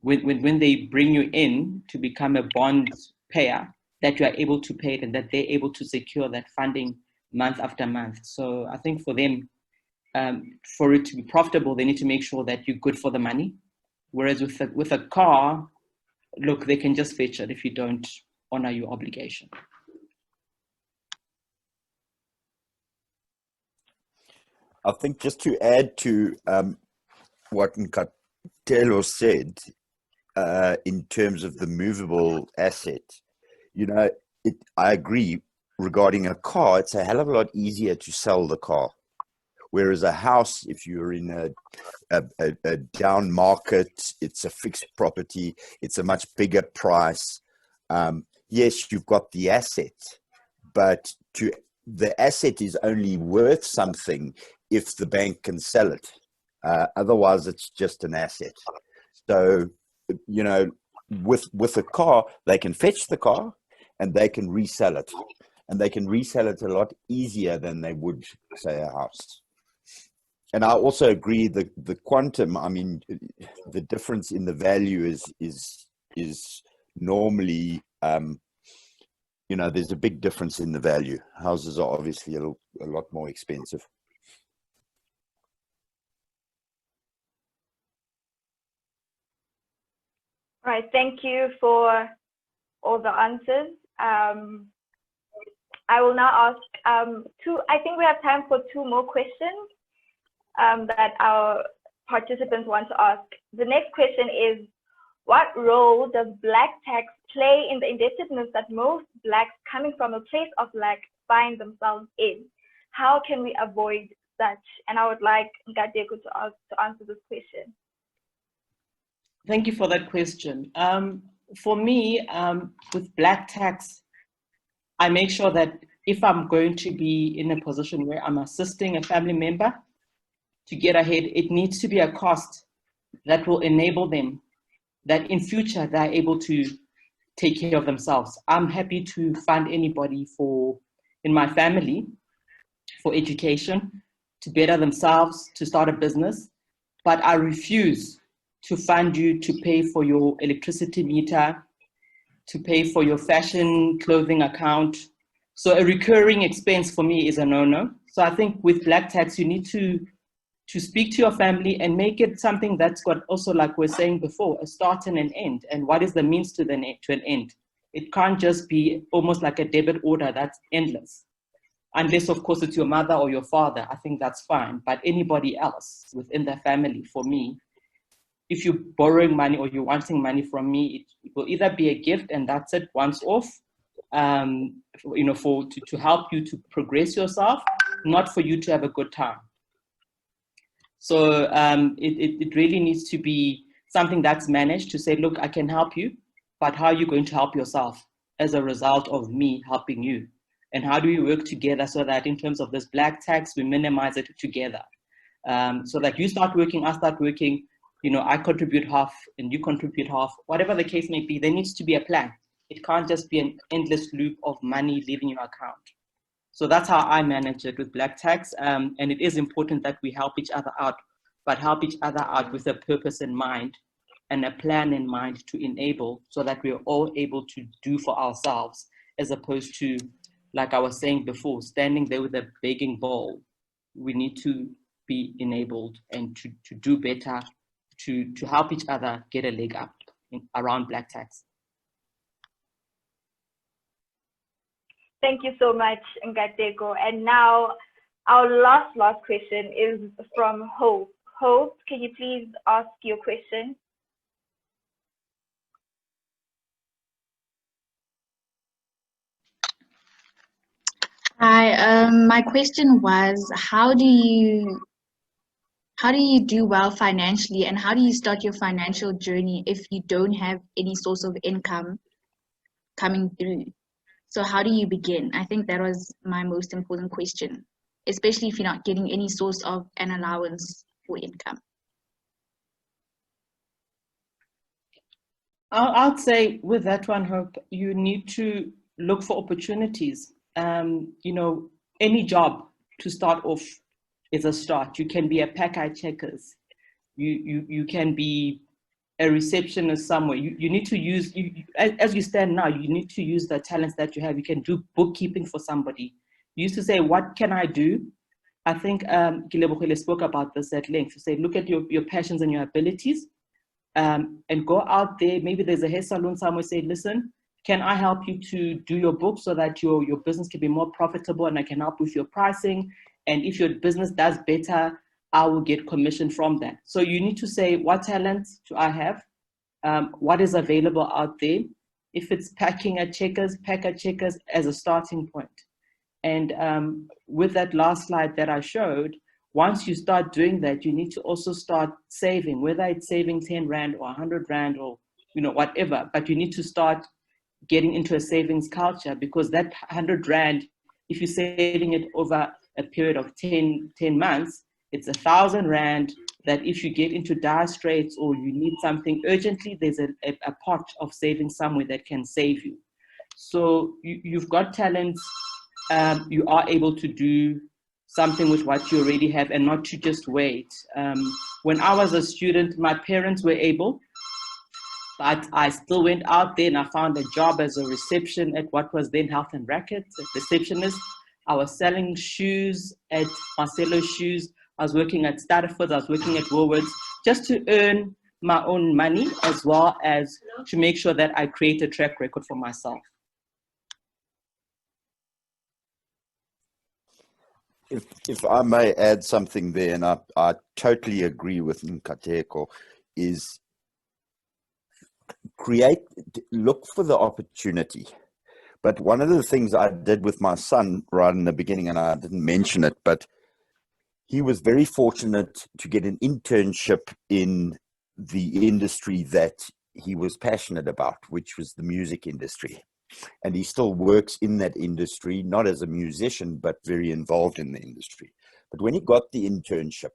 when they bring you in to become a bond payer, that you are able to pay it, and that they're able to secure that funding month after month. So I think for them, for it to be profitable, they need to make sure that you're good for the money. Whereas with a car, look, they can just fetch it if you don't honor your obligation. I think just to add to what Nkatelo said, in terms of the movable asset, I agree. Regarding a car, it's a hell of a lot easier to sell the car. Whereas a house, if you're in a down market, it's a fixed property, it's a much bigger price. Yes, you've got the asset, but the asset is only worth something if the bank can sell it. Otherwise, it's just an asset. So, with a car, they can fetch the car and they can resell it. And they can resell it a lot easier than they would, say, a house. And I also agree that the quantum, I mean, the difference in the value is normally, there's a big difference in the value. Houses are obviously a lot more expensive. Right, thank you for all the answers. I will now ask I think we have time for 2 more questions that our participants want to ask. The next question is, what role does black tax play in the indebtedness that most blacks coming from a place of lack find themselves in? How can we avoid such? And I would like Nkateko to answer this question. Thank you for that question. For me, with black tax, I make sure that if I'm going to be in a position where I'm assisting a family member to get ahead, it needs to be a cost that will enable them, that in future they're able to take care of themselves. I'm happy to fund anybody in my family for education, to better themselves, to start a business, but I refuse to fund you to pay for your electricity meter, to pay for your fashion clothing account. So a recurring expense for me is a no-no. So I think with black tax, you need to speak to your family and make it something that's got also, like we were saying before, a start and an end. And what is the means to an end? It can't just be almost like a debit order that's endless. Unless, of course, it's your mother or your father, I think that's fine. But anybody else within the family, for me, if you're borrowing money or you're wanting money from me, it will either be a gift and that's it, once off, to help you to progress yourself, not for you to have a good time. So it really needs to be something that's managed to say, look, I can help you, but how are you going to help yourself as a result of me helping you? And how do we work together so that in terms of this black tax, we minimize it together? So that you start working, I start working, I contribute half and you contribute half, whatever the case may be, there needs to be a plan. It can't just be an endless loop of money leaving your account. So that's how I manage it with black tax. And it is important that we help each other out, but help each other out with a purpose in mind and a plan in mind to enable so that we're all able to do for ourselves, as opposed to, like I was saying before, standing there with a begging bowl. We need to be enabled and to do better, to help each other get a leg up around black tax. Thank you so much, Nkateko. And now our last question is from Hope. Hope, can you please ask your question? Hi, my question was, how do you do well financially, and how do you start your financial journey if you don't have any source of income coming through? So how do you begin? I think that was my most important question, especially if you're not getting any source of an allowance for income. I'd say with that one, Hope, you need to look for opportunities. Any job to start off is a start. You can be a pack-eye checkers. You can be a receptionist somewhere. You need to use, as you stand now, you need to use the talents that you have. You can do bookkeeping for somebody. You used to say, what can I do? I think Gilebogile spoke about this at length. To say, look at your passions and your abilities and go out there. Maybe there's a hair salon somewhere, say, listen, can I help you to do your book so that your business can be more profitable and I can help with your pricing? And if your business does better, I will get commission from that. So you need to say, what talents do I have? What is available out there? If it's packing at Checkers, pack at Checkers as a starting point. And with that last slide that I showed, once you start doing that, you need to also start saving, whether it's saving 10 Rand or 100 Rand or whatever, but you need to start getting into a savings culture, because that 100 Rand, if you're saving it over a period of 10 months, it's 1,000 Rand that if you get into dire straits or you need something urgently, there's a pot of savings somewhere that can save you. So you've got talents, you are able to do something with what you already have and not to just wait. When I was a student, my parents were able, but I still went out there and I found a job as a reception at what was then Health and Rackets, a receptionist. I was selling shoes at Marcelo's Shoes. I was working at Starford, I was working at Woolworths, just to earn my own money, as well as to make sure that I create a track record for myself. If I may add something there, and I totally agree with Nkateko, is look for the opportunity. But one of the things I did with my son right in the beginning, and I didn't mention it, but he was very fortunate to get an internship in the industry that he was passionate about, which was the music industry. And he still works in that industry, not as a musician, but very involved in the industry. But when he got the internship,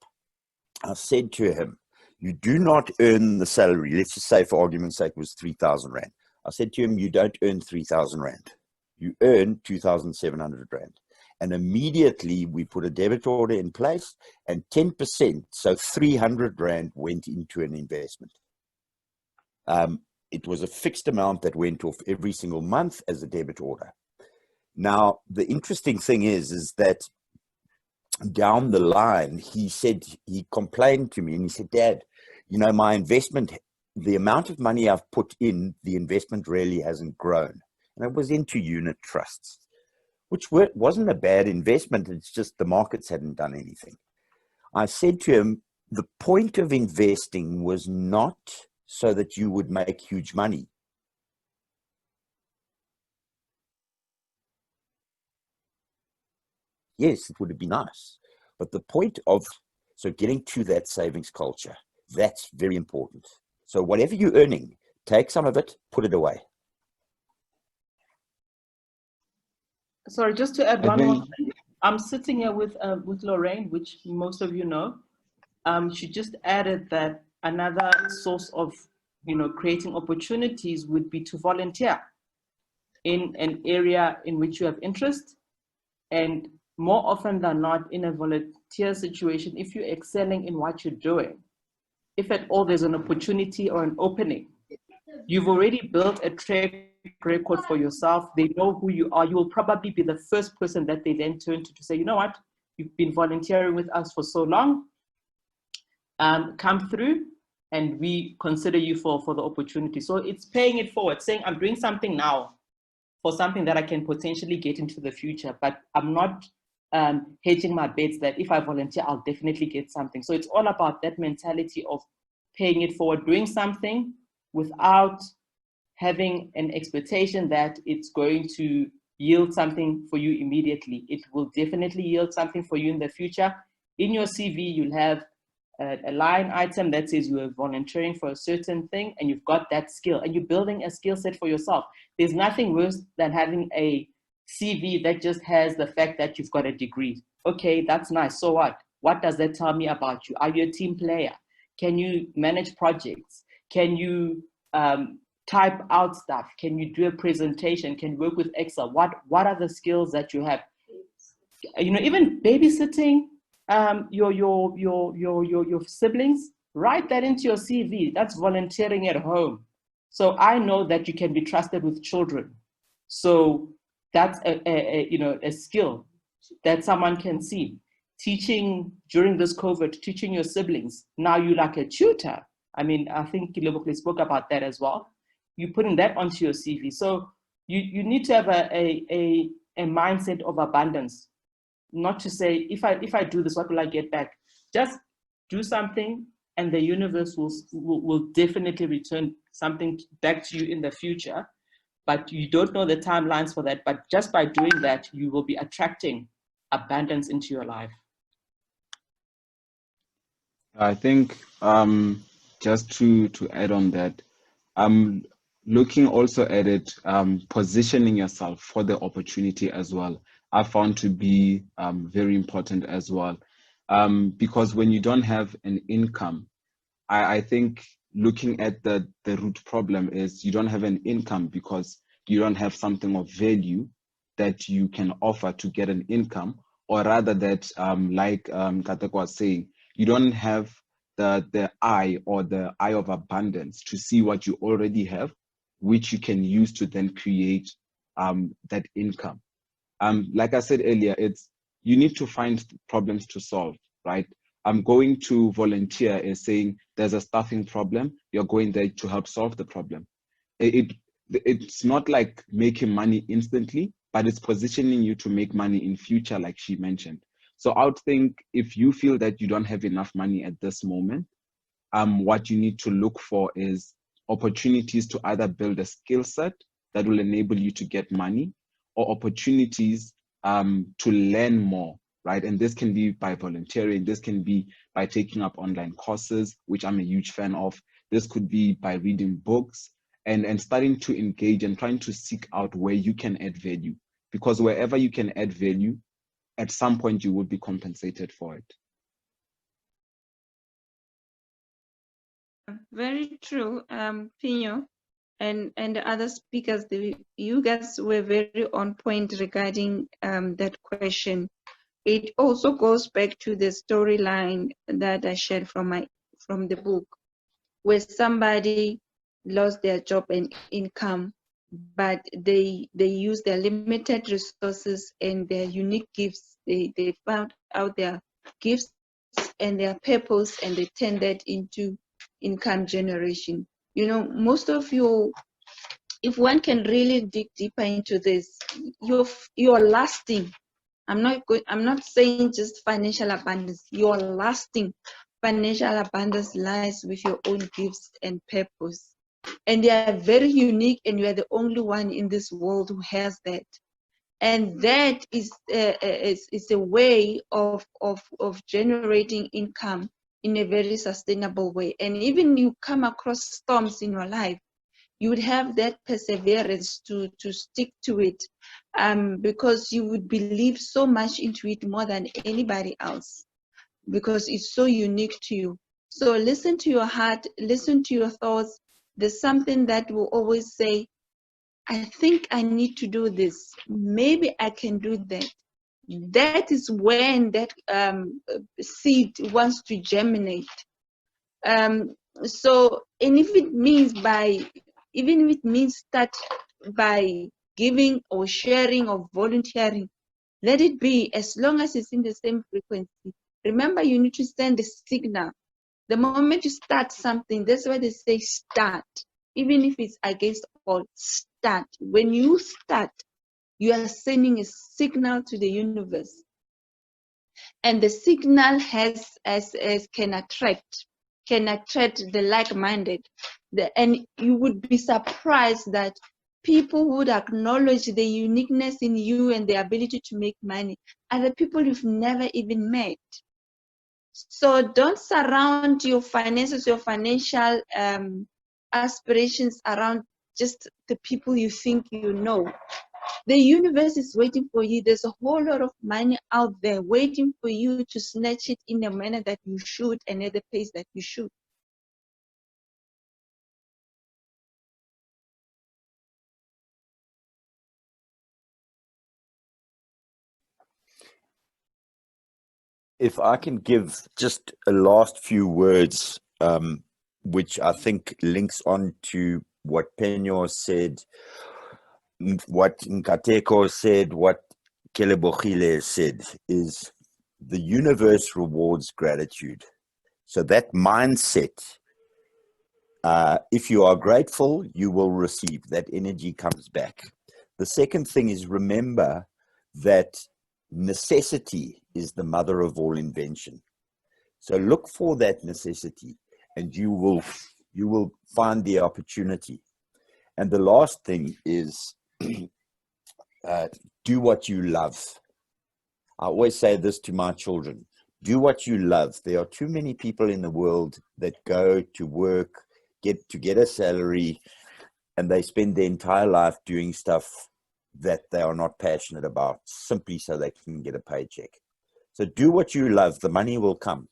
I said to him, you do not earn the salary. Let's just say, for argument's sake, it was 3,000 Rand. I said to him, you don't earn 3,000 Rand. You earn 2,700 Rand. And immediately we put a debit order in place, and 10%, so 300 Rand, went into an investment. It was a fixed amount that went off every single month as a debit order. Now, the interesting thing is that down the line, he complained to me and he said, Dad, you know, my investment, the amount of money I've put in, the investment really hasn't grown. And it was into unit trusts, which wasn't a bad investment. It's just the markets hadn't done anything. I said to him, the point of investing was not so that you would make huge money. Yes, it would be nice. But the point of, getting to that savings culture, that's very important. So whatever you're earning, take some of it, put it away. Sorry, just to add one more thing. I'm sitting here with Lorraine, which most of you know. She just added that another source of, creating opportunities would be to volunteer in an area in which you have interest. And more often than not, in a volunteer situation, if you're excelling in what you're doing, if at all there's an opportunity or an opening, you've already built a track record for yourself. They know who you are. You will probably be the first person that they then turn to say, you know what, you've been volunteering with us for so long. Come through and we consider you for the opportunity. So it's paying it forward, saying I'm doing something now for something that I can potentially get into the future, but I'm not hedging my bets that if I volunteer, I'll definitely get something. So it's all about that mentality of paying it forward, doing something without having an expectation that it's going to yield something for you immediately. It will definitely yield something for you in the future. In your CV, you'll have a line item that says you are volunteering for a certain thing and you've got that skill and you're building a skill set for yourself. There's nothing worse than having a CV that just has the fact that you've got a degree. Okay, that's nice. So what? What does that tell me about you? Are you a team player? Can you manage projects? Can you type out stuff? Can you do a presentation? Can you work with Excel? What are the skills that you have? Even babysitting your siblings, write that into your CV. That's volunteering at home. So I know that you can be trusted with children. So that's a skill that someone can see. Teaching during this COVID, teaching your siblings. Now you're like a tutor. I mean, I think Kilobokle spoke about that as well. You're putting that onto your CV. So you need to have a mindset of abundance. Not to say, if I do this, what will I get back? Just do something and the universe will definitely return something back to you in the future. But you don't know the timelines for that. But just by doing that, you will be attracting abundance into your life. I think just to add on that, looking also at it, positioning yourself for the opportunity as well, I found to be very important as well. Because when you don't have an income, I think looking at the root problem is you don't have an income because you don't have something of value that you can offer to get an income, or rather that, like Kateko was saying, you don't have the eye or the eye of abundance to see what you already have, which you can use to then create that income. Like I said earlier, you need to find problems to solve, right? Going to volunteer is saying there's a staffing problem. You're going there to help solve the problem. It's not like making money instantly, but it's positioning you to make money in future, like she mentioned. So I would think if you feel that you don't have enough money at this moment, what you need to look for is opportunities to either build a skill set that will enable you to get money, or opportunities to learn more, right? And this can be by volunteering, this can be by taking up online courses, which I'm a huge fan of. This could be by reading books and starting to engage and trying to seek out where you can add value. Because wherever you can add value, at some point you will be compensated for it. Very true, Phenyo, and the other speakers. You guys were very on point regarding that question. It also goes back to the storyline that I shared from the book, where somebody lost their job and income, but they use their limited resources and their unique gifts. They found out their gifts and their purpose, and they turned that into income generation. You know, most of you, if one can really dig deeper into this, you're lasting. I'm not saying just financial abundance. Your lasting financial abundance lies with your own gifts and purpose, and they are very unique, and you are the only one in this world who has that. And that is a way of generating income in a very sustainable way. And even you come across storms in your life, you would have that perseverance to stick to it, because you would believe so much into it more than anybody else, because it's so unique to you. So listen to your heart, listen to your thoughts. There's something that will always say, I think I need to do this. Maybe I can do that. That is when that seed wants to germinate. So, and if it means even if it means start by giving or sharing or volunteering, let it be, as long as it's in the same frequency. Remember, you need to send the signal. The moment you start something, that's why they say start. Even if it's against all, start. When you start, you are sending a signal to the universe. And the signal can attract the like-minded. And you would be surprised that people would acknowledge the uniqueness in you and the ability to make money are the people you've never even met. So don't surround your finances, your financial aspirations around just the people you think you know. The universe is waiting for you. There's a whole lot of money out there waiting for you to snatch it in a manner that you should and at the pace that you should. If I can give just a last few words, which I think links on to what Phenyo said, what Nkateko said, what Kelebogile said, is the universe rewards gratitude. So that mindset, if you are grateful, you will receive. That energy comes back. The second thing is, remember that necessity is the mother of all invention. So look for that necessity and you will find the opportunity. And the last thing is do what you love. I always say this to my children: do what you love. There are too many people in the world that go to work, get a salary, and they spend their entire life doing stuff that they are not passionate about, simply so they can get a paycheck. So do what you love, the money will come.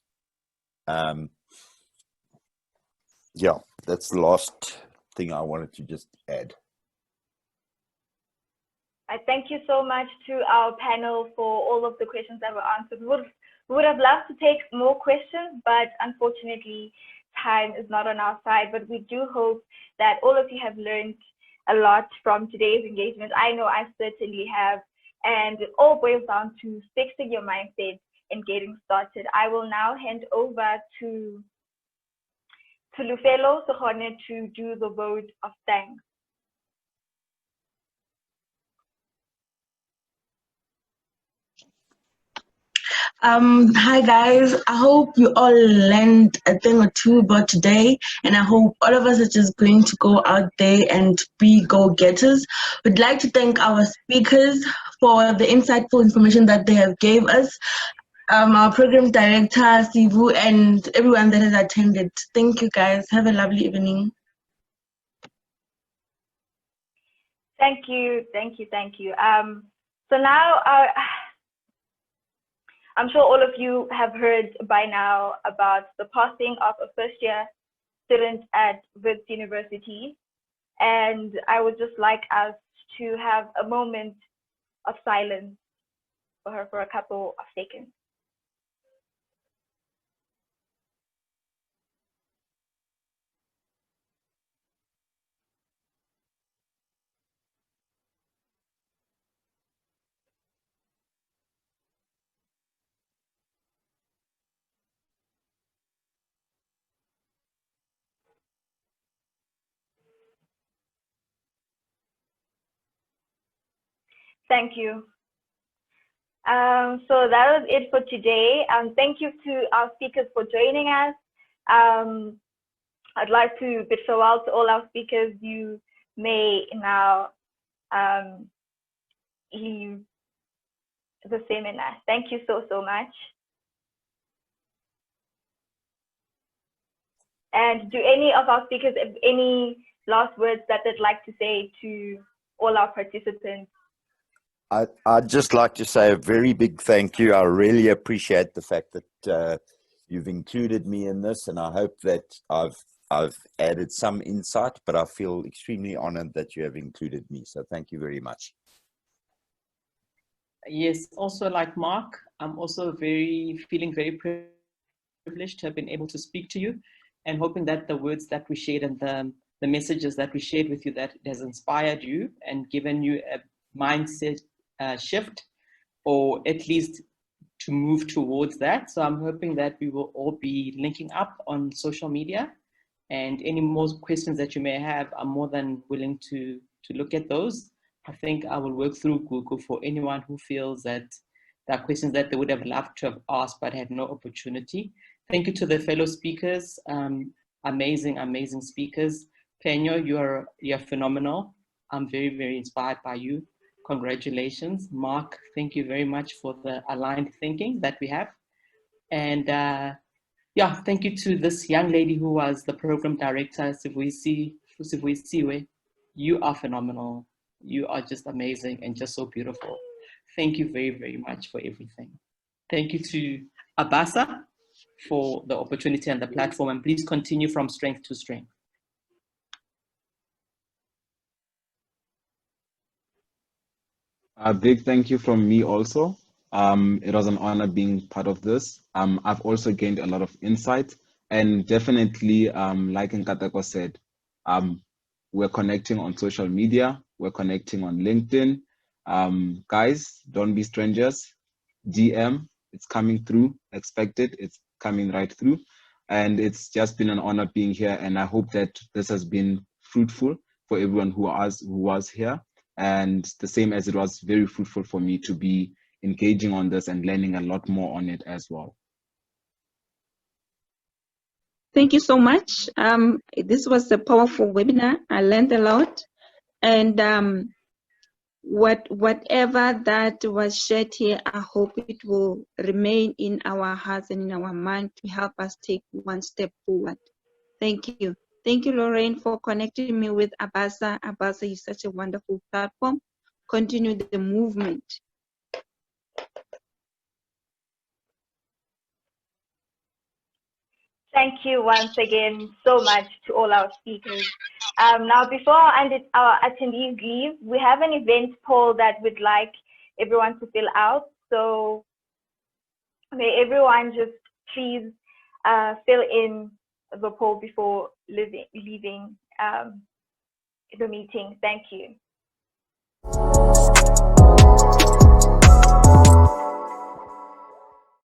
Yeah, that's the last thing I wanted to just add. I thank you so much to our panel for all of the questions that were answered. We would have loved to take more questions, but unfortunately, time is not on our side. But we do hope that all of you have learned a lot from today's engagement. I know I certainly have. And it all boils down to fixing your mindset in getting started. I will now hand over to Lufelo Sohone to do the vote of thanks. Hi guys, I hope you all learned a thing or two about today, and I hope all of us are just going to go out there and be go-getters. We'd like to thank our speakers for the insightful information that they have gave us, our program director, Sivu, and everyone that has attended. Thank you guys. Have a lovely evening. Thank you. So now I'm sure all of you have heard by now about the passing of a first-year student at Wits University, and I would just like us to have a moment of silence for her for a couple of seconds. Thank you. So that was it for today. Thank you to our speakers for joining us. I'd like to bid farewell to all our speakers. You may now leave the seminar. Thank you so much. And do any of our speakers have any last words that they'd like to say to all our participants? I'd just like to say a very big thank you. I really appreciate the fact that you've included me in this, and I hope that I've added some insight, but I feel extremely honored that you have included me. So thank you very much. Yes, also like Mark, I'm also feeling very privileged to have been able to speak to you, and hoping that the words that we shared and the messages that we shared with you, that it has inspired you and given you a mindset shift, or at least to move towards that. So I'm hoping that we will all be linking up on social media, and any more questions that you may have, I'm more than willing to look at those. I think I will work through Google for anyone who feels that there are questions that they would have loved to have asked but had no opportunity. Thank you to the fellow speakers, amazing speakers. Phenyo, you're phenomenal. I'm very inspired by you. Congratulations. Mark, thank you very much for the aligned thinking that we have. And yeah, thank you to this young lady who was the program director, Sivuyisiwe. You are phenomenal. You are just amazing and just so beautiful. Thank you very much for everything. Thank you to ABASA for the opportunity and the platform, and please continue from strength to strength. A big thank you from me also. It was an honor being part of this. I've also gained a lot of insight, and definitely, like Nkateko said, we're connecting on social media, we're connecting on LinkedIn. Guys, don't be strangers. DM, it's coming through, expect it, it's coming right through. And it's just been an honor being here, and I hope that this has been fruitful for everyone who was here. And the same as it was very fruitful for me to be engaging on this and learning a lot more on it as well. Thank you so much. This was a powerful webinar. I learned a lot, and whatever that was shared here, I hope it will remain in our hearts and in our mind to help us take one step forward. Thank you. Thank you, Lorraine, for connecting me with ABASA. ABASA is such a wonderful platform. Continue the movement. Thank you once again so much to all our speakers. Now, before our attendees leave, we have an event poll that we'd like everyone to fill out. So may everyone just please fill in the poll before leaving the meeting. Thank you.